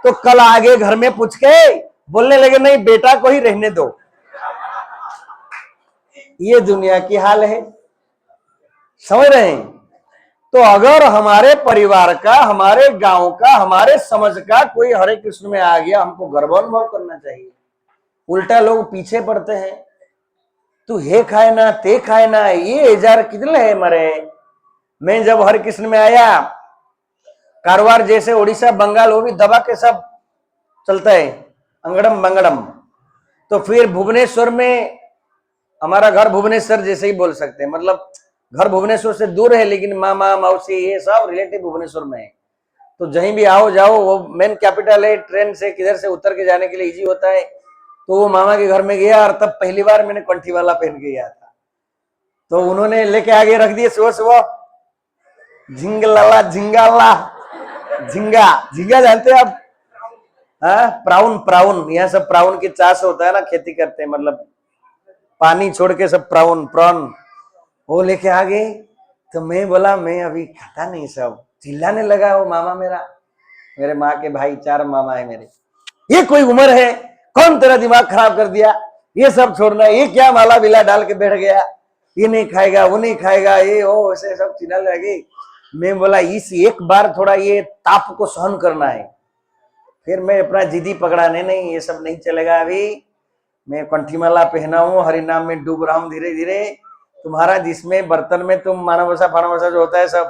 [SPEAKER 1] तो कल आगे घर में पूछ के बोलने लगे नहीं, बेटा को ही रहने दो। ये दुनिया की हाल है। समझ रहे हैं? तो अगर हमारे परिवार का, हमारे गांव का, हमारे समाज का कोई हरे कृष्ण में आ गया, हमको गर्व अनुभव करना चाहिए। उल्टा लोग पीछे पड़ते हैं, तू हे खाए ना ते खाए ना, ये हजार कितने है मरे। मैं जब हरे कृष्ण में आया, कारवार जैसे उड़ीसा बंगाल, वो भी दबा के सब चलता है, अंगड़म बंगड़म। तो फिर भुवनेश्वर में, हमारा घर भुवनेश्वर जैसे ही बोल सकते हैं, मतलब घर भुवनेश्वर से दूर है, लेकिन मामा मौसी ये सब रिलेटिव भुवनेश्वर में है। तो जहीं भी आओ जाओ, वो मेन कैपिटल है, ट्रेन से किधर से उतर के जाने के लिए इजी होता है। तो वो मामा के घर में गया, और तब पहली बार मैंने कंठी वाला पहन के गया था। तो उन्होंने लेके आगे रख दिए सुबह सुबह, झिंगलाला झिंगाला, झिंगा झिंगा जानते हैं आप? हाँ, प्राउन प्राउन, यहाँ सब प्राउन की चाष होता है ना, खेती करते हैं, मतलब पानी छोड़ के सब प्राउन प्रॉन वो लेके आ गए। तो मैं बोला मैं अभी खाता नहीं, सब चिल्लाने लगा वो मामा मेरा, मेरे माँ के भाई 4 मामा है मेरे, ये कोई उम्र है, कौन तेरा दिमाग खराब कर दिया, ये सब छोड़ना, ये क्या माला बिला डाल के बैठ गया, ये नहीं खाएगा वो नहीं खाएगा, ये ओ ऐसे सब चिल्लाने लगे। मैं बोला इस एक बार थोड़ा ये ताप को सहन करना है। फिर मैं अपना जिदी पकड़ा, नहीं ये सब नहीं चलेगा, अभी मैं कंठीमाला पहना हूं, हरि नाम में डूब रहा हूं धीरे धीरे। तुम्हारा जिसमें बर्तन में तुम मानवसा फानवसा जो होता है सब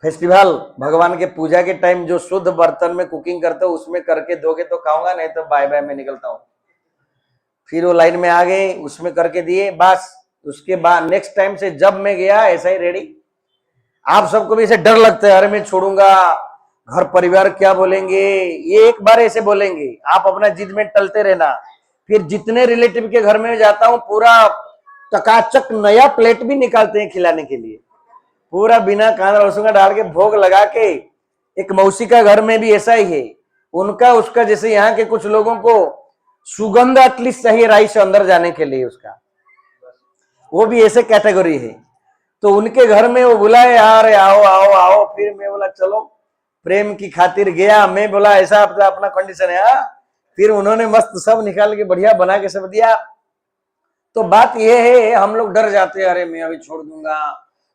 [SPEAKER 1] फेस्टिवल भगवान के पूजा के टाइम जो शुद्ध बर्तन में कुकिंग करते हो उसमें करके दोगे तो खाऊंगा, नहीं तो बाय बाय मैं निकलता हूँ। फिर वो लाइन में आ गए, उसमें करके दिए, बस उसके बाद नेक्स्ट टाइम से जब मैं गया ऐसा ही रेडी। आप सबको भी ऐसे डर लगता है, अरे मैं छोड़ूंगा, घर परिवार क्या बोलेंगे, ये एक बार ऐसे बोलेंगे, आप अपना जिद में टलते रहना। फिर जितने रिलेटिव के घर में जाता हूँ पूरा चकाचक नया प्लेट भी निकालते हैं खिलाने के लिए, पूरा बिना कांदा लहसुन का डाल के भोग लगा के। एक मौसी का घर में भी ऐसा ही है, उनका उसका जैसे यहाँ के कुछ लोगों को सुगंध एटलीस्ट चाहिए राइस से अंदर जाने के लिए, उसका वो भी ऐसे कैटेगरी है। तो उनके घर में वो बुलाए, यार आओ आओ आओ, फिर मैं बोला चलो, प्रेम की खातिर गया। मैं बोला ऐसा अपना कंडीशन है। फिर उन्होंने मस्त सब निकाल के बढ़िया बना के सब दिया। तो बात यह है हम लोग डर जाते हैं, अरे मैं अभी छोड़ दूंगा,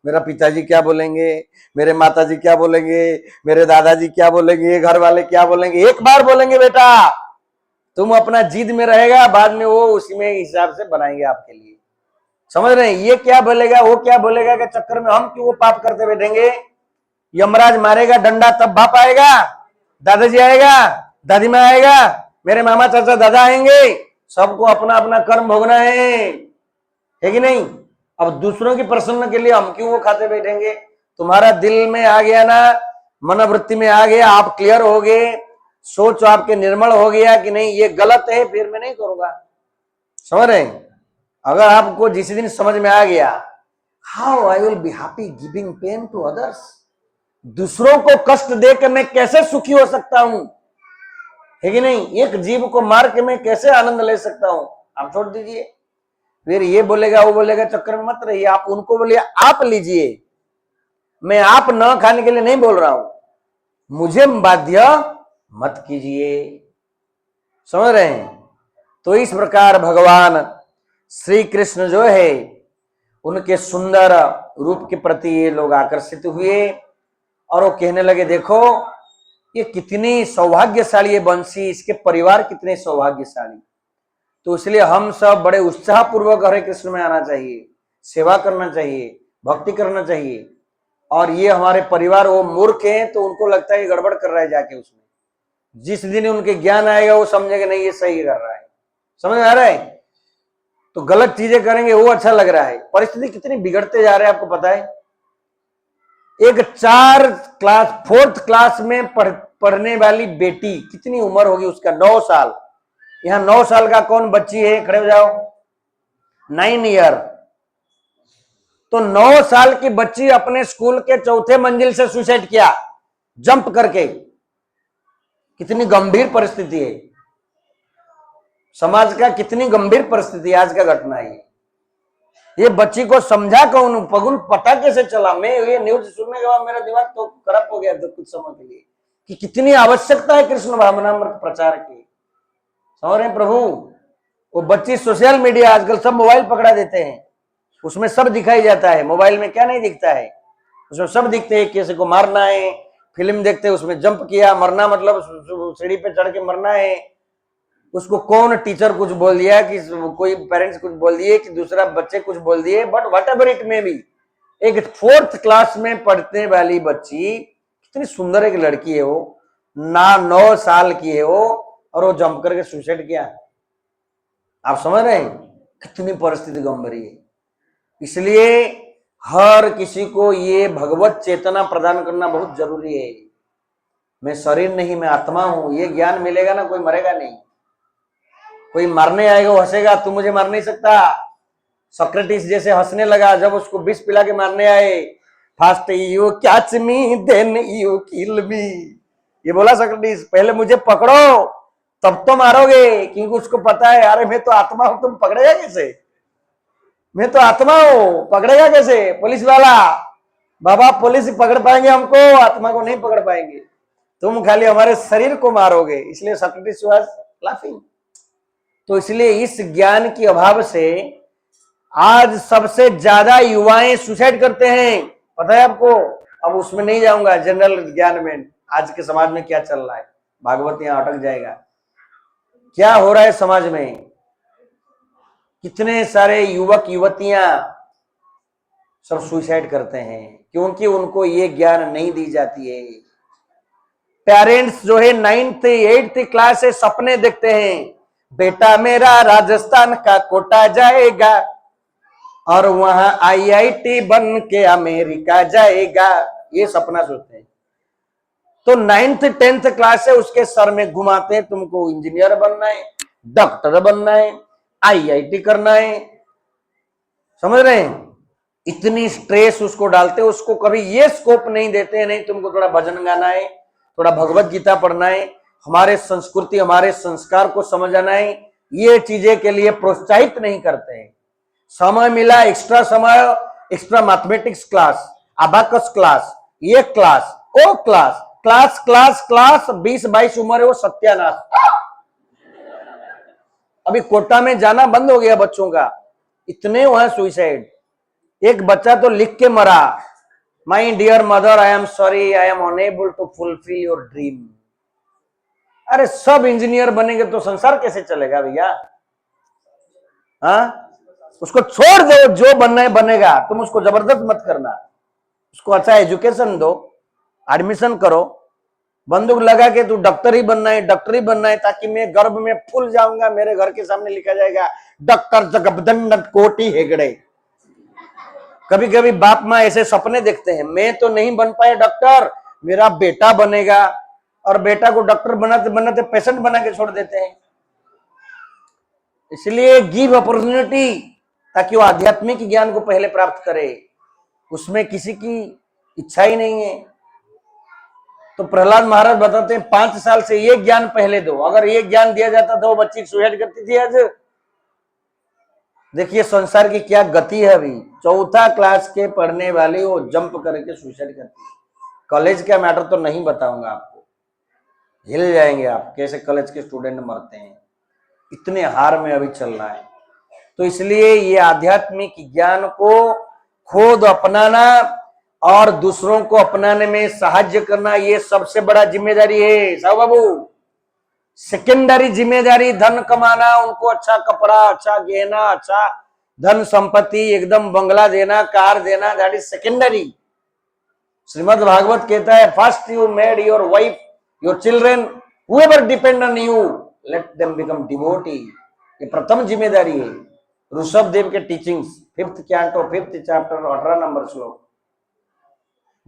[SPEAKER 1] मेरा पिताजी क्या बोलेंगे, मेरे माताजी क्या बोलेंगे, मेरे दादाजी क्या बोलेंगे, घर वाले क्या बोलेंगे। एक बार बोलेंगे बेटा, तुम अपना जिद में रहेगा, बाद में वो उसी में हिसाब से बनाएंगे आपके लिए, समझ रहे हैं। ये क्या बोलेगा वो क्या बोलेगा के चक्कर में हम क्यों वो पाप करते बैठेंगे। यमराज मारेगा डंडा तब बाप आएगा, दादाजी आएगा, दादी माँ आएगा, मेरे मामा चाचा दादा आएंगे, सबको अपना अपना कर्म भोगना है कि नहीं। अब दूसरों की प्रसन्न के लिए हम क्यों वो खाते बैठेंगे। तुम्हारा दिल में आ गया ना, मनोवृत्ति में आ गया, आप क्लियर हो गए, सोच आपके निर्मल हो गया कि नहीं ये गलत है, फिर मैं नहीं करूंगा, समझ रहे हैं। अगर आपको जिस दिन समझ में आ गया, how I will be happy giving pain to others, दूसरों को कष्ट देकर मैं कैसे सुखी हो सकता हूं, है कि नहीं। एक जीव को मार के मैं कैसे आनंद ले सकता हूं, आप छोड़ दीजिए। फिर ये बोलेगा वो बोलेगा चक्कर में मत रहिए, आप उनको बोलिए आप लीजिए, मैं आप न खाने के लिए नहीं बोल रहा हूं, मुझे बाध्य मत कीजिए, समझ रहे हैं। तो इस प्रकार भगवान श्री कृष्ण जो है उनके सुंदर रूप के प्रति ये लोग आकर्षित हुए और वो कहने लगे देखो ये कितनी सौभाग्यशाली है बंसी, इसके परिवार कितने सौभाग्यशाली। तो इसलिए हम सब बड़े उत्साह पूर्वक हरे कृष्ण में आना चाहिए, सेवा करना चाहिए, भक्ति करना चाहिए। और ये हमारे परिवार वो मूर्ख हैं तो उनको लगता है ये गड़बड़ कर रहा है जाके उसमें, जिस दिन उनके ज्ञान आएगा वो समझेंगे नहीं ये सही कर रहा है, समझ में आ रहा है। तो गलत चीजें करेंगे वो अच्छा लग रहा है। परिस्थिति कितनी बिगड़ते जा रहे हैं आपको पता है। एक 4th क्लास में पढ़ने वाली बेटी, कितनी उम्र होगी उसका, 9 साल। यहां 9 साल का कौन बच्ची है, खड़े हो जाओ, 9 ईयर। तो 9 साल की बच्ची अपने स्कूल के 4थे मंजिल से सुसाइड किया जंप करके, कितनी गंभीर परिस्थिति है समाज का, कितनी गंभीर परिस्थिति आज का घटना है। ये बच्ची को समझा कौन, पगुल पता कैसे चला। मैं ये न्यूज सुनने के बाद मेरा दिमाग तो खराब हो गया था कुछ समय के लिए कि कितनी आवश्यकता है कृष्ण भावनामृत प्रचार की, समझ रहे प्रभु। वो बच्ची सोशल मीडिया आजकल सब मोबाइल पकड़ा देते हैं, उसमें सब दिखाई जाता है। मोबाइल में क्या नहीं दिखता है, उसमें सब दिखते हैं, किसी को मारना है, फिल्म देखते हैं उसमें जंप किया, मरना मतलब सीढ़ी पे चढ़ के मरना है। उसको कौन टीचर कुछ बोल दिया कि कोई पेरेंट्स कुछ बोल दिए कि दूसरा बच्चे कुछ बोल दिए, बट वट एवर इट में भी एक 4th क्लास में पढ़ने वाली बच्ची, कितनी सुंदर एक लड़की है वो, ना 9 साल की है वो, और वो जंप करके सुसाइड किया। आप समझ रहे हैं कितनी परिस्थिति गंभीर है। इसलिए हर किसी को ये भगवत चेतना प्रदान करना बहुत जरूरी है। मैं शरीर नहीं मैं आत्मा हूं, ये ज्ञान मिलेगा ना, कोई मरेगा नहीं। कोई मारने आएगा वो हंसेगा, तू मुझे मार नहीं सकता। सोक्रेटिस जैसे हंसने लगा जब उसको विष पिला के मारने आए, first you catch me then you kill me, ये बोला सोक्रेटिस, पहले मुझे पकड़ो तब तो मारोगे, क्योंकि उसको पता है अरे मैं तो आत्मा हूं, तुम पकड़ेगा कैसे, मैं तो आत्मा हूं, पकड़ेगा कैसे पुलिस वाला, बाबा पुलिस पकड़ पाएंगे हमको, आत्मा को नहीं पकड़ पाएंगे, तुम खाली हमारे शरीर को मारोगे। इसलिए सोक्रेटिस वाज लाफिंग। तो इसलिए इस ज्ञान की अभाव से आज सबसे ज्यादा युवाएं सुसाइड करते हैं, पता है आपको। अब उसमें नहीं जाऊंगा, जनरल ज्ञान में आज के समाज में क्या चल रहा है, भागवत यहां अटक जाएगा। क्या हो रहा है समाज में, कितने सारे युवक युवतियां सब सुसाइड करते हैं, क्योंकि उनको ये ज्ञान नहीं दी जाती है। पेरेंट्स जो है 9th 8th क्लास से सपने देखते हैं, बेटा मेरा राजस्थान का कोटा जाएगा और वहां IIT बन के अमेरिका जाएगा, ये सपना सोचते हैं। तो 9th 10th क्लास से उसके सर में घुमाते हैं, तुमको इंजीनियर बनना है, डॉक्टर बनना है, IIT करना है, समझ रहे हैं। इतनी स्ट्रेस उसको डालते, उसको कभी ये स्कोप नहीं देते हैं, नहीं तुमको थोड़ा भजन गाना है, थोड़ा भगवत गीता पढ़ना है, हमारे संस्कृति हमारे संस्कार को समझना है, ये चीजें के लिए प्रोत्साहित नहीं करते हैं। समय मिला एक्स्ट्रा समय, extra mathematics class, abacus class, ये क्लास, वो क्लास, क्लास क्लास क्लास, 20-22 उम्र है वो सत्यानाश। अभी कोटा में जाना बंद हो गया बच्चों का, इतने वहां सुसाइड। एक बच्चा तो लिख के मरा, my dear mother I am sorry I am unable to fulfil your dream. अरे सब इंजीनियर बनेंगे तो संसार कैसे चलेगा भैया, हाँ। उसको छोड़ दो, जो बनना है बनेगा, तुम उसको जबरदस्त मत करना, उसको अच्छा एजुकेशन दो, एडमिशन करो, बंदूक लगा के तू डॉक्टर ही बनना है, डॉक्टर ही बनना है, ताकि मैं गर्भ में फूल जाऊंगा, मेरे घर के सामने लिखा जाएगा डॉक्टर जगदंड कोटि हेगड़े। कभी कभी बाप माँ ऐसे सपने देखते हैं, मैं तो नहीं बन पाया डॉक्टर, मेरा बेटा बनेगा, और बेटा को डॉक्टर बनाते बनाते पेशेंट बना के छोड़ देते हैं। इसलिए गिव अपॉर्चुनिटी, ताकि वो आध्यात्मिक ज्ञान को पहले प्राप्त करे, उसमें किसी की इच्छा ही नहीं है। तो प्रहलाद महाराज बताते हैं 5 साल से ये ज्ञान पहले दो, अगर ये ज्ञान दिया जाता तो वो बच्ची सुसाइड करती थी। आज देखिए संसार की क्या गति है। अभी 4th क्लास के पढ़ने वाले वो जंप करके सुसाइड करती है। कॉलेज का मैटर तो नहीं बताऊंगा आपको, हिल जाएंगे आप, कैसे कॉलेज के स्टूडेंट मरते हैं, इतने हार में अभी चल रहा है। तो इसलिए ये आध्यात्मिक ज्ञान को खुद अपनाना और दूसरों को अपनाने में सहायता करना, ये सबसे बड़ा जिम्मेदारी है साहब बाबू। सेकेंडरी जिम्मेदारी धन कमाना, उनको अच्छा कपड़ा, अच्छा गहना, अच्छा धन संपत्ति, एकदम बंगला देना, कार देना, that is secondary. Shrimad Bhagavat कहता है first you made your wife, your children, however depend on you let them become devotee. ये प्रथम जिम्मेदारी है। ऋषभ देव के teachings 5th canto 5th chapter 18 number श्लोक,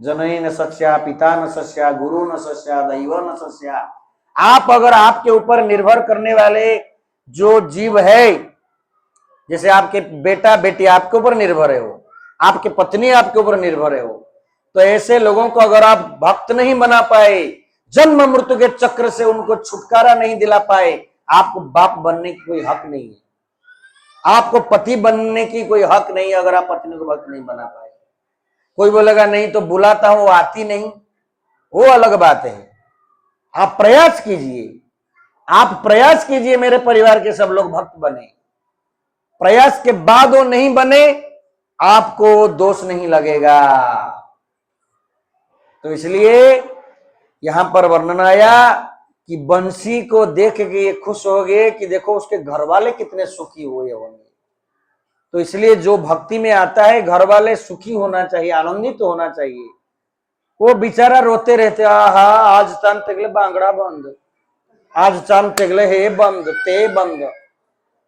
[SPEAKER 1] जननी न सस्या पिता न सस्या गुरु न सस्या दैव न सस्या। आप अगर आपके ऊपर निर्भर करने वाले जो जीव है, जैसे आपके बेटा बेटी आपके ऊपर निर्भर है, हो आपके पत्नी आपके ऊपर निर्भर है, हो तो ऐसे लोगों को अगर आप भक्त नहीं बना पाए, जन्म मृत्यु के चक्र से उनको छुटकारा नहीं दिला पाए, आपको बाप बनने की कोई हक नहीं है, आपको पति बनने की कोई हक नहीं है अगर आप पत्नी को भक्त नहीं बना पाए। कोई बोलेगा नहीं तो बुलाता हूं आती नहीं, वो अलग बात है। आप प्रयास कीजिए, आप प्रयास कीजिए मेरे परिवार के सब लोग भक्त बने। प्रयास के बाद वो नहीं बने, आपको दोष नहीं लगेगा। तो इसलिए यहां पर वर्णन आया कि बंसी को देख के ये खुश हो गए कि देखो उसके घर वाले कितने सुखी हुए होंगे। तो इसलिए जो भक्ति में आता है घर वाले सुखी होना चाहिए, आनंदित तो होना चाहिए। वो बेचारा रोते रहते, आहा आज चांद तेगले बांगड़ा बंद, आज चांद तेगले हे बंद ते बंद।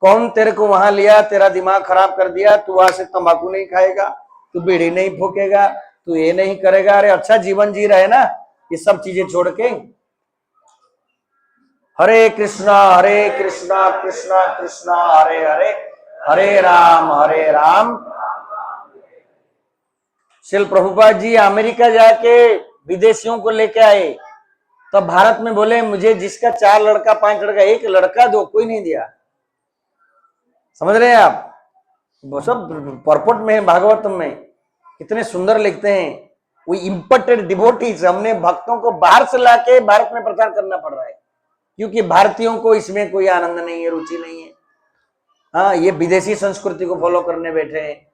[SPEAKER 1] कौन तेरे को वहां लिया, तेरा दिमाग खराब कर दिया, तू वहां से तंबाकू नहीं खाएगा, तू बीड़ी नहीं फूकेगा, तू ये नहीं करेगा। अरे अच्छा जीवन जी रहे ना ये सब चीजें छोड़ के। हरे कृष्णा कृष्णा कृष्णा हरे हरे, हरे राम। श्रील प्रभुपाद जी अमेरिका जाके विदेशियों को लेके आए, तो भारत में बोले मुझे जिसका 4 लड़का 5 लड़का, एक लड़का दो, कोई नहीं दिया। समझ रहे हैं आप? वो सब परपट में है, भागवतम में कितने सुंदर लिखते हैं। वो इंपोर्टेड डिवोटीज, हमने भक्तों को बाहर से लाके भारत में प्रचार करना पड़ रहा है, क्योंकि भारतीयों को इसमें कोई आनंद नहीं है, रुचि नहीं है। हाँ, ये विदेशी संस्कृति को फॉलो करने बैठे हैं।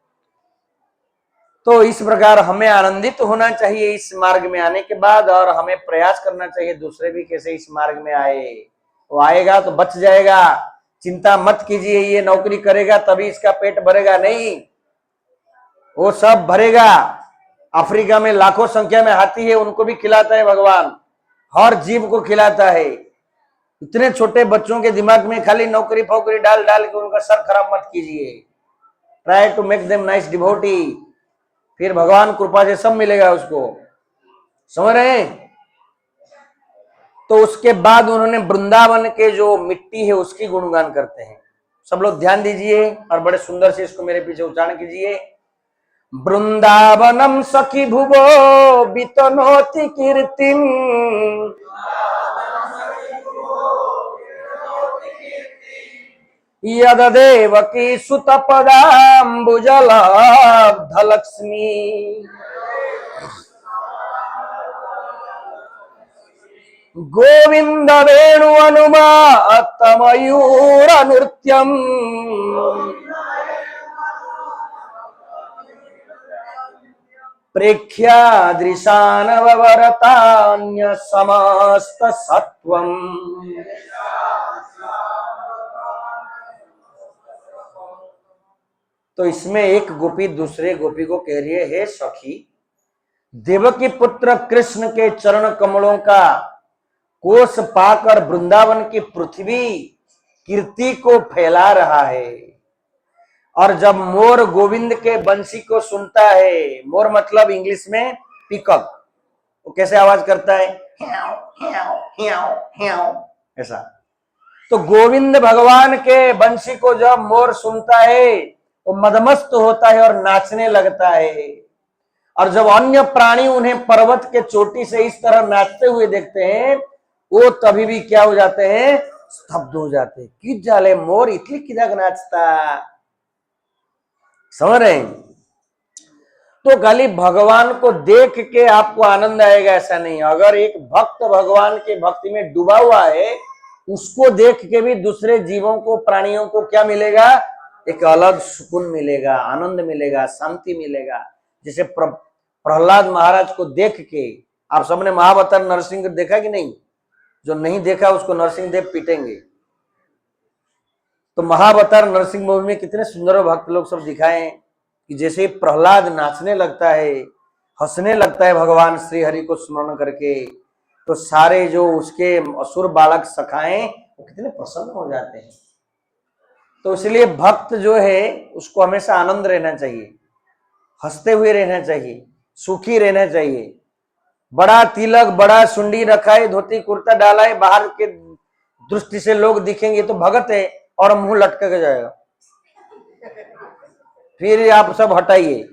[SPEAKER 1] तो इस प्रकार हमें आनंदित होना चाहिए इस मार्ग में आने के बाद, और हमें प्रयास करना चाहिए दूसरे भी कैसे इस मार्ग में आए। वो आएगा तो बच जाएगा, चिंता मत कीजिए ये नौकरी करेगा तभी इसका पेट भरेगा, नहीं, वो सब भरेगा। अफ्रीका में लाखों संख्या में हाथी है, उनको भी खिलाता है भगवान, हर जीव को खिलाता है। इतने छोटे बच्चों के दिमाग में खाली नौकरी फौकरी डाल डाल के उनका सर खराब मत कीजिए। Try to make them nice devotee, फिर भगवान कृपा से सब मिलेगा उसको। समझ रहे हैं? तो उसके बाद उन्होंने वृंदावन के जो मिट्टी है उसकी गुणगान करते हैं। सब लोग ध्यान दीजिए और बड़े सुंदर से इसको मेरे पीछे उच्चारण कीजिए। वृंदावनम सखी भुवो वितनोति कीर्तिम, यद देवकी सुत पदाम्बुजलब्धलक्ष्मी, गोविंद वेणु अनुमात मयूर नृत्यम, प्रेक्ष्यादृशानवरतान्य समस्त सत्वम। तो इसमें एक गोपी दूसरे गोपी को कह रही है, हे सखी, देवकी पुत्र कृष्ण के चरण कमलों का कोष पाकर वृंदावन की पृथ्वी कीर्ति को फैला रहा है। और जब मोर गोविंद के बंसी को सुनता है, मोर मतलब इंग्लिश में पिकअप, वो कैसे आवाज करता है, ह्याओ ह्याओ ह्याओ ह्याओ, ऐसा। तो गोविंद भगवान के बंसी को जब मोर सुनता है वो मदमस्त होता है और नाचने लगता है। और जब अन्य प्राणी उन्हें पर्वत के चोटी से इस तरह नाचते हुए देखते हैं, वो तभी भी क्या हो जाते हैं, स्तब्ध हो जाते हैं। कि जाले मोर इतनी किधर नाचता। समझ रहे हैं? तो खाली भगवान को देख के आपको आनंद आएगा ऐसा नहीं। अगर एक भक्त भगवान के भक्ति में डूबा हुआ है, उसको देख के भी दूसरे जीवों को, प्राणियों को क्या मिलेगा, एक अलग सुकून मिलेगा, आनंद मिलेगा, शांति मिलेगा। जैसे प्रहलाद महाराज को देख के, आप सबने महाअवतार नरसिंह देखा कि नहीं? जो नहीं देखा उसको नरसिंह देव पीटेंगे। तो महाअवतार नरसिंह मूवी में कितने सुंदर भक्त लोग सब दिखाए हैं कि जैसे प्रहलाद नाचने लगता है, हंसने लगता है भगवान श्री हरि को स्मरण करके, तो सारे जो उसके असुर बालक सखाएं वो कितने प्रसन्न हो जाते हैं। तो इसलिए भक्त जो है उसको हमेशा आनंद रहना चाहिए, हंसते हुए रहना चाहिए, सुखी रहना चाहिए। बड़ा तिलक, बड़ा सुंडी रखा है, धोती कुर्ता डाला है, बाहर के दृष्टि से लोग दिखेंगे तो भगत है, और मुंह लटक के जाएगा। फिर आप सब हटाइए,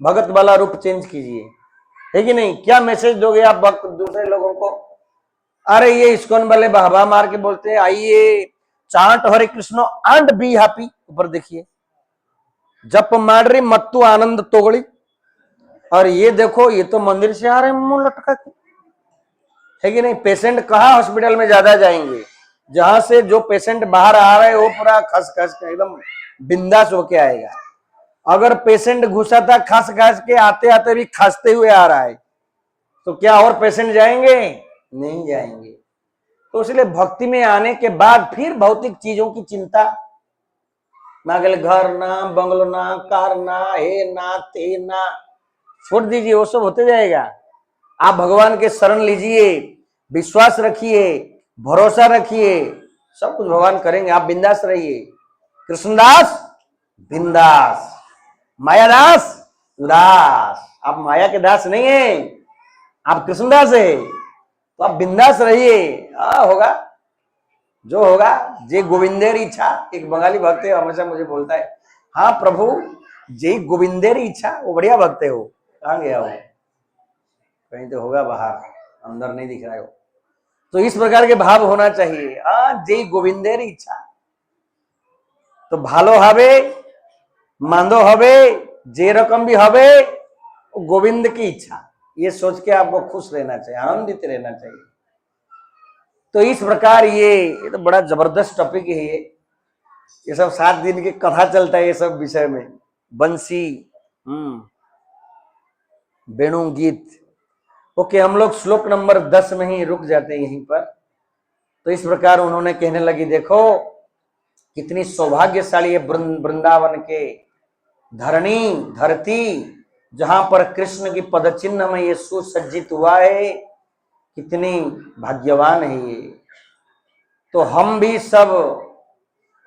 [SPEAKER 1] भगत वाला रूप चेंज कीजिए, है कि नहीं? क्या मैसेज दोगे आप भक्त दूसरे लोगों को? अरे ये इस्कॉन वाले बहबा मार के बोलते हैं आइए chant Hare Krishna and be happy, ऊपर देखिए जप मार मत्तु आनंद तोगड़ी, और ये देखो ये तो मंदिर से आ रहे मुंह लटका के, है कि नहीं? पेशेंट कहाँ हॉस्पिटल में ज्यादा जाएंगे? जहां से जो पेशेंट बाहर आ रहा है वो पूरा खस खस के एकदम बिंदास होके आएगा। अगर पेशेंट घुसा था खस खस के, आते आते भी खांसते हुए आ रहा है, तो क्या और पेशेंट जाएंगे? नहीं जाएंगे। तो इसलिए भक्ति में आने के बाद फिर भौतिक चीजों की चिंता ना, गले घर ना, बंगलो ना, कार ना, हे ना, ते ना, छोड़ दीजिए, वो सब होते जाएगा। आप भगवान के शरण लीजिए, विश्वास रखिए, भरोसा रखिए, सब कुछ भगवान करेंगे। आप बिंदास रहिए। कृष्णदास बिंदास, मायादास उदास। आप माया के दास नहीं है, आप कृष्णदास है, तो आप बिंदास रहिए। होगा जो होगा, जे गोविंदेर इच्छा। एक बंगाली भक्त है, हमेशा मुझे बोलता है, हाँ प्रभु जे गोविंदेर इच्छा। वो बढ़िया भक्त है। वो कहाँ गया? वो कहीं तो होगा बाहर, अंदर नहीं दिख रहा है वो। तो इस प्रकार के भाव होना चाहिए। जय गोविंदेर इच्छा, तो भालो हबे मांदो हबे जे रकम भी हबे, गोविंद की इच्छा, ये सोच के आपको खुश रहना चाहिए, आनंदित रहना चाहिए। तो इस प्रकार ये तो बड़ा जबरदस्त टॉपिक है। ये सब 7 दिन की कथा चलता है ये सब विषय में, बंसी, वेणु गीत। ओके, हम लोग श्लोक नंबर 10 में ही रुक जाते हैं यहीं पर। तो इस प्रकार उन्होंने कहने लगी, देखो कितनी सौभाग्यशाली है वृंदावन के धरती, जहां पर कृष्ण की पदचिन्ह में ये सुसज्जित हुआ है, कितनी भाग्यवान है ये। तो हम भी सब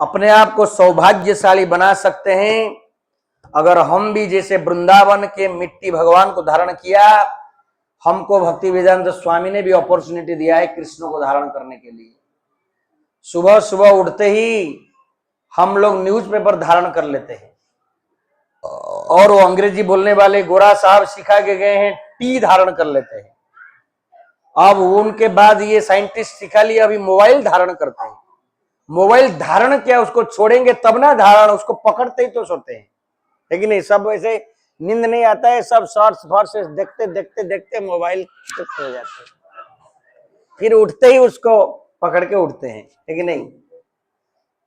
[SPEAKER 1] अपने आप को सौभाग्यशाली बना सकते हैं अगर हम भी जैसे वृंदावन के मिट्टी भगवान को धारण किया। हमको भक्ति वेदांत स्वामी ने भी अपॉर्चुनिटी दिया है कृष्ण को धारण करने के लिए। सुबह सुबह उठते ही हम लोग न्यूज़पेपर धारण कर लेते हैं, और वो अंग्रेजी बोलने वाले गोरा साहब सिखा के गए हैं टी धारण कर लेते हैं। अब उनके बाद ये साइंटिस्ट सिखा लिया, अभी मोबाइल धारण करते हैं। मोबाइल धारण क्या, उसको छोड़ेंगे तब ना धारण, उसको पकड़ते ही तो सोते हैं, लेकिन नहीं, सब ऐसे नींद नहीं आता है, सब शॉर्ट्स फॉर्ट्स देखते देखते देखते मोबाइल हो जाते हैं, फिर उठते ही उसको पकड़ के उठते हैं, लेकिन नहीं।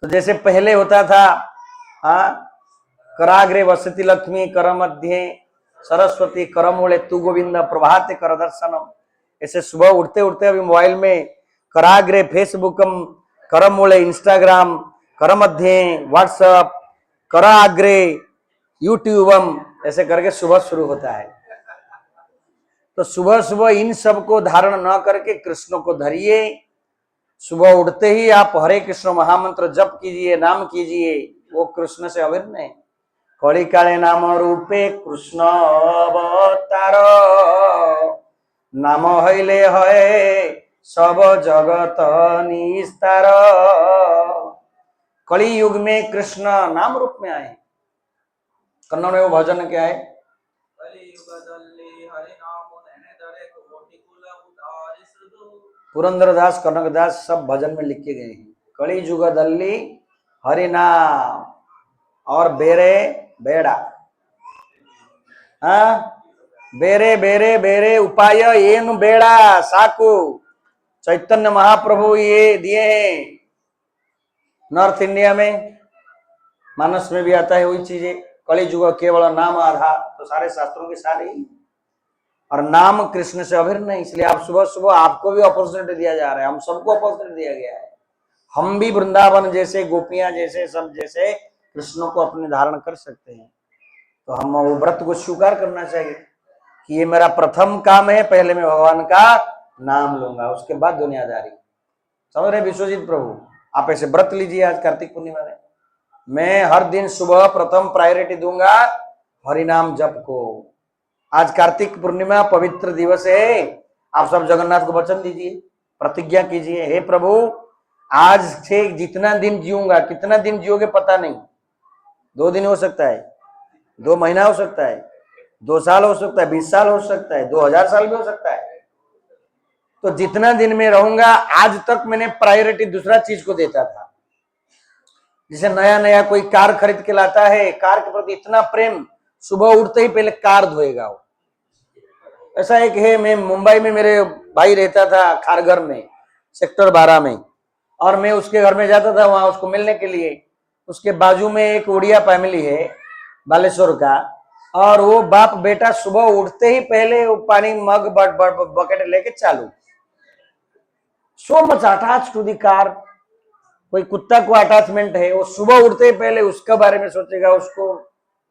[SPEAKER 1] तो जैसे पहले होता था, कराग्रे वसति लक्ष्मी कर मध्य सरस्वती करमूले तू गोविंद प्रभाते कर दर्शनम। ऐसे सुबह उठते उठते अभी मोबाइल में कराग्रे फेसबुकम करमूले इंस्टाग्राम कर मध्य व्हाट्सएप कराग्रे यूट्यूबम, ऐसे करके सुबह शुरू होता है। तो सुबह सुबह इन सब को धारण न करके कृष्ण को धरिए। सुबह उठते ही आप हरे कृष्ण महामंत्र जप कीजिए, नाम कीजिए, वो कृष्ण से अभिन्न है। कली काले नाम रूपे कृष्ण अवतार, नाम हईले है सब जगत निस्तार। कली युग में कृष्ण नाम रूप में आए। कन्नड़ में वो भजन क्या है, पुरंदरदास कनकदास सब भजन में लिख के गए हैं। कली युग दल्ली हरि नाम और बेरे बेड़ा, बेरे बेरे बेरे उपाय एनु बेड़ा साकू। चैतन्य महाप्रभु ये दिए हैं। नॉर्थ इंडिया में मानस में भी आता है वही चीजें। कली युग केवल नाम आधार, तो सारे शास्त्रों के सारे ही, और नाम कृष्ण से अभिन्न है। इसलिए आप सुबह सुबह आपको भी अपॉर्चुनिटी दिया जा रहा है, हम सबको अपॉर्चुनिटी दिया गया है। हम भी वृंदावन जैसे, गोपियां जैसे, सब जैसे कृष्ण को अपने धारण कर सकते हैं। तो हम वो व्रत को स्वीकार करना चाहिए कि ये मेरा प्रथम काम है, पहले मैं भगवान का नाम लूंगा, उसके बाद दुनियादारी। समझ रहे विश्वजीत प्रभु, आप ऐसे व्रत लीजिए। आज कार्तिक पूर्णिमा में मैं हर दिन सुबह प्रथम प्रायोरिटी दूंगा हरिनाम जप को। आज कार्तिक पूर्णिमा पवित्र दिवस है, आप सब जगन्नाथ को वचन दीजिए, प्रतिज्ञा कीजिए, हे प्रभु आज से जितना दिन जीऊंगा, कितना दिन जियोगे पता नहीं, 2 दिन हो सकता है, 2 महीना हो सकता है, 2 साल हो सकता है, 20 साल हो सकता है, 2000 साल भी हो सकता है। तो जितना दिन में रहूंगा, आज तक मैंने प्रायोरिटी दूसरा चीज को देता था। जैसे नया नया कोई कार खरीद के लाता है, कार के प्रति इतना प्रेम, सुबह उठते ही पहले कार धोएगा वो। ऐसा एक है, मैं मुंबई में, मेरे भाई रहता था खारघर में, सेक्टर 12 में, और मैं उसके घर में जाता था वहां उसको मिलने के लिए। उसके बाजू में एक उड़िया फैमिली है बालेश्वर का, और वो बाप बेटा सुबह उठते ही पहले वो पानी मग बकेट लेके चालू। So much attach to the car. कोई कुत्ता को अटैचमेंट है, वो सुबह उठते ही पहले उसके बारे में सोचेगा, उसको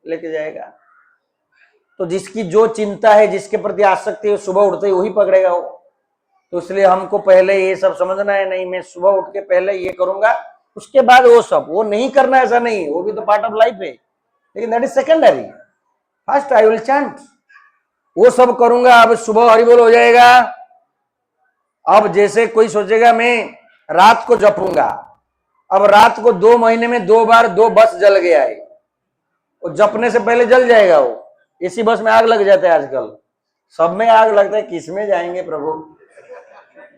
[SPEAKER 1] लेके जाएगा। तो जिसकी जो चिंता है, जिसके प्रति आसक्ति है, सुबह उठते ही वही पकड़ेगा वो। तो इसलिए हमको पहले ये सब समझना है, नहीं मैं सुबह उठ के पहले ये करूंगा, उसके बाद वो सब, वो नहीं करना ऐसा नहीं, वो भी तो पार्ट ऑफ लाइफ है, लेकिन that is secondary. First I will chant, वो सब करूंगा। अब सुबह हरिबोल हो जाएगा। अब जैसे कोई सोचेगा मैं रात को जपूंगा, अब रात को 2 महीने में 2 बार 2 बस जल गया है, वो जपने से पहले जल जाएगा वो। इसी बस में आग लग जाता है आजकल, सब में आग लगता है, किस में जाएंगे प्रभु।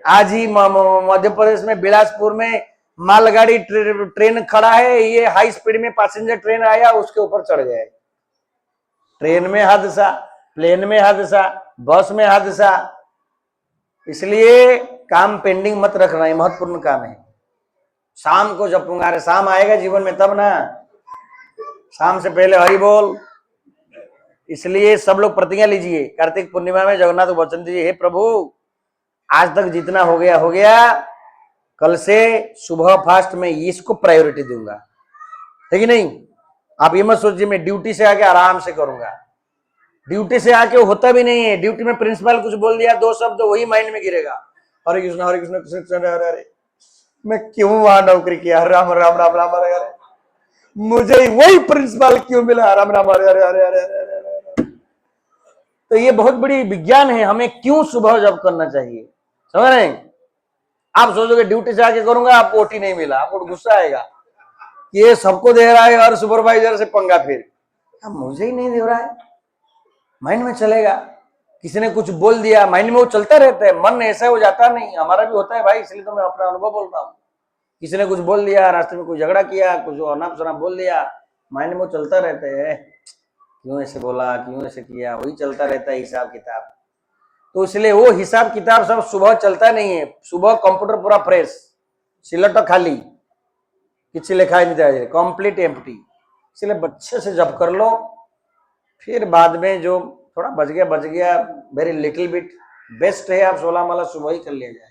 [SPEAKER 1] आज ही मध्य प्रदेश में बिलासपुर में मालगाड़ी ट्रेन खड़ा है, ये हाई स्पीड में पैसेंजर ट्रेन आया, उसके ऊपर चढ़ गए। ट्रेन में हादसा, प्लेन में हादसा, बस में हादसा। इसलिए काम पेंडिंग मत रखना, ये महत्वपूर्ण काम है। शाम को जपूंगा, अरे शाम आएगा जीवन में तब ना, शाम से पहले हरि बोल। इसलिए सब लोग प्रतिज्ञा लीजिए, कार्तिक पूर्णिमा में जगन्नाथ को वचन दीजिए, हे प्रभु आज तक जितना हो गया हो गया, कल से सुबह फास्ट में इसको प्रायोरिटी दूंगा, है कि नहीं। आप ये मत सोचिए मैं ड्यूटी से आके आराम से करूंगा, ड्यूटी से आके होता भी नहीं है। ड्यूटी में प्रिंसिपल कुछ बोल दिया, 2 शब्द वही माइंड में गिरेगा, हरे कृष्ण कृष्ण कृष्ण हरे हरे। मैं क्यों वहां नौकरी किया, राम राम राम राम हरे हरे, मुझे वही प्रिंसिपल क्यों मिला, राम राम हरे हरे हरे हरे हरे हरे। तो ये बहुत बड़ी विज्ञान है, हमें क्यों सुबह जब करना चाहिए, समझ रहे हैं। आप सोचोगे ड्यूटी से आके करूंगा, आपको ओटी नहीं मिला, आपको गुस्सा आएगा, ये सबको दे रहा है और सुपरवाइजर से पंगा, फिर मुझे ही नहीं दे रहा है, माइंड में चलेगा। किसी ने कुछ बोल दिया, माइंड में वो चलता रहता है, मन ऐसा हो जाता नहीं, हमारा भी होता है भाई, इसलिए तो मैं अपना अनुभव बोल रहा हूँ। किसी ने कुछ बोल दिया, रास्ते में कुछ झगड़ा किया, कुछ अनाप शनाप बोल दिया, माइंड में वो चलता रहता है, क्यों ऐसे बोला, क्यों ऐसे किया, वही चलता रहता है हिसाब किताब। तो इसलिए वो हिसाब किताब सब सुबह चलता नहीं है। सुबह कंप्यूटर पूरा फ्रेश, सिलट खाली, किसी लिखा नहीं था, कंप्लीट एम्प्टी। इसलिए अच्छे से जब कर लो, फिर बाद में जो थोड़ा बच गया, वेरी लिटिल बिट बेस्ट है, आप 16 माला सुबह ही कर लिया जाए।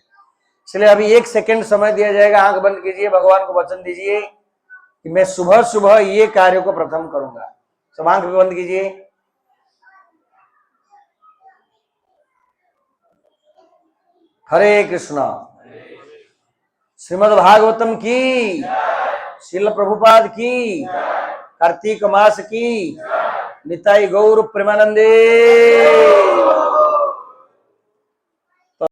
[SPEAKER 1] इसलिए अभी 1 सेकंड समय दिया जाएगा, आंख बंद कीजिए, भगवान को वचन दीजिए कि मैं सुबह सुबह ये कार्य को प्रथम करूंगा। सब आंख बंद कीजिए। हरे कृष्णा। श्रीमद् भागवतम की, श्रील प्रभुपाद की, कार्तिक मास की, निताई गौर प्रेमानंदे।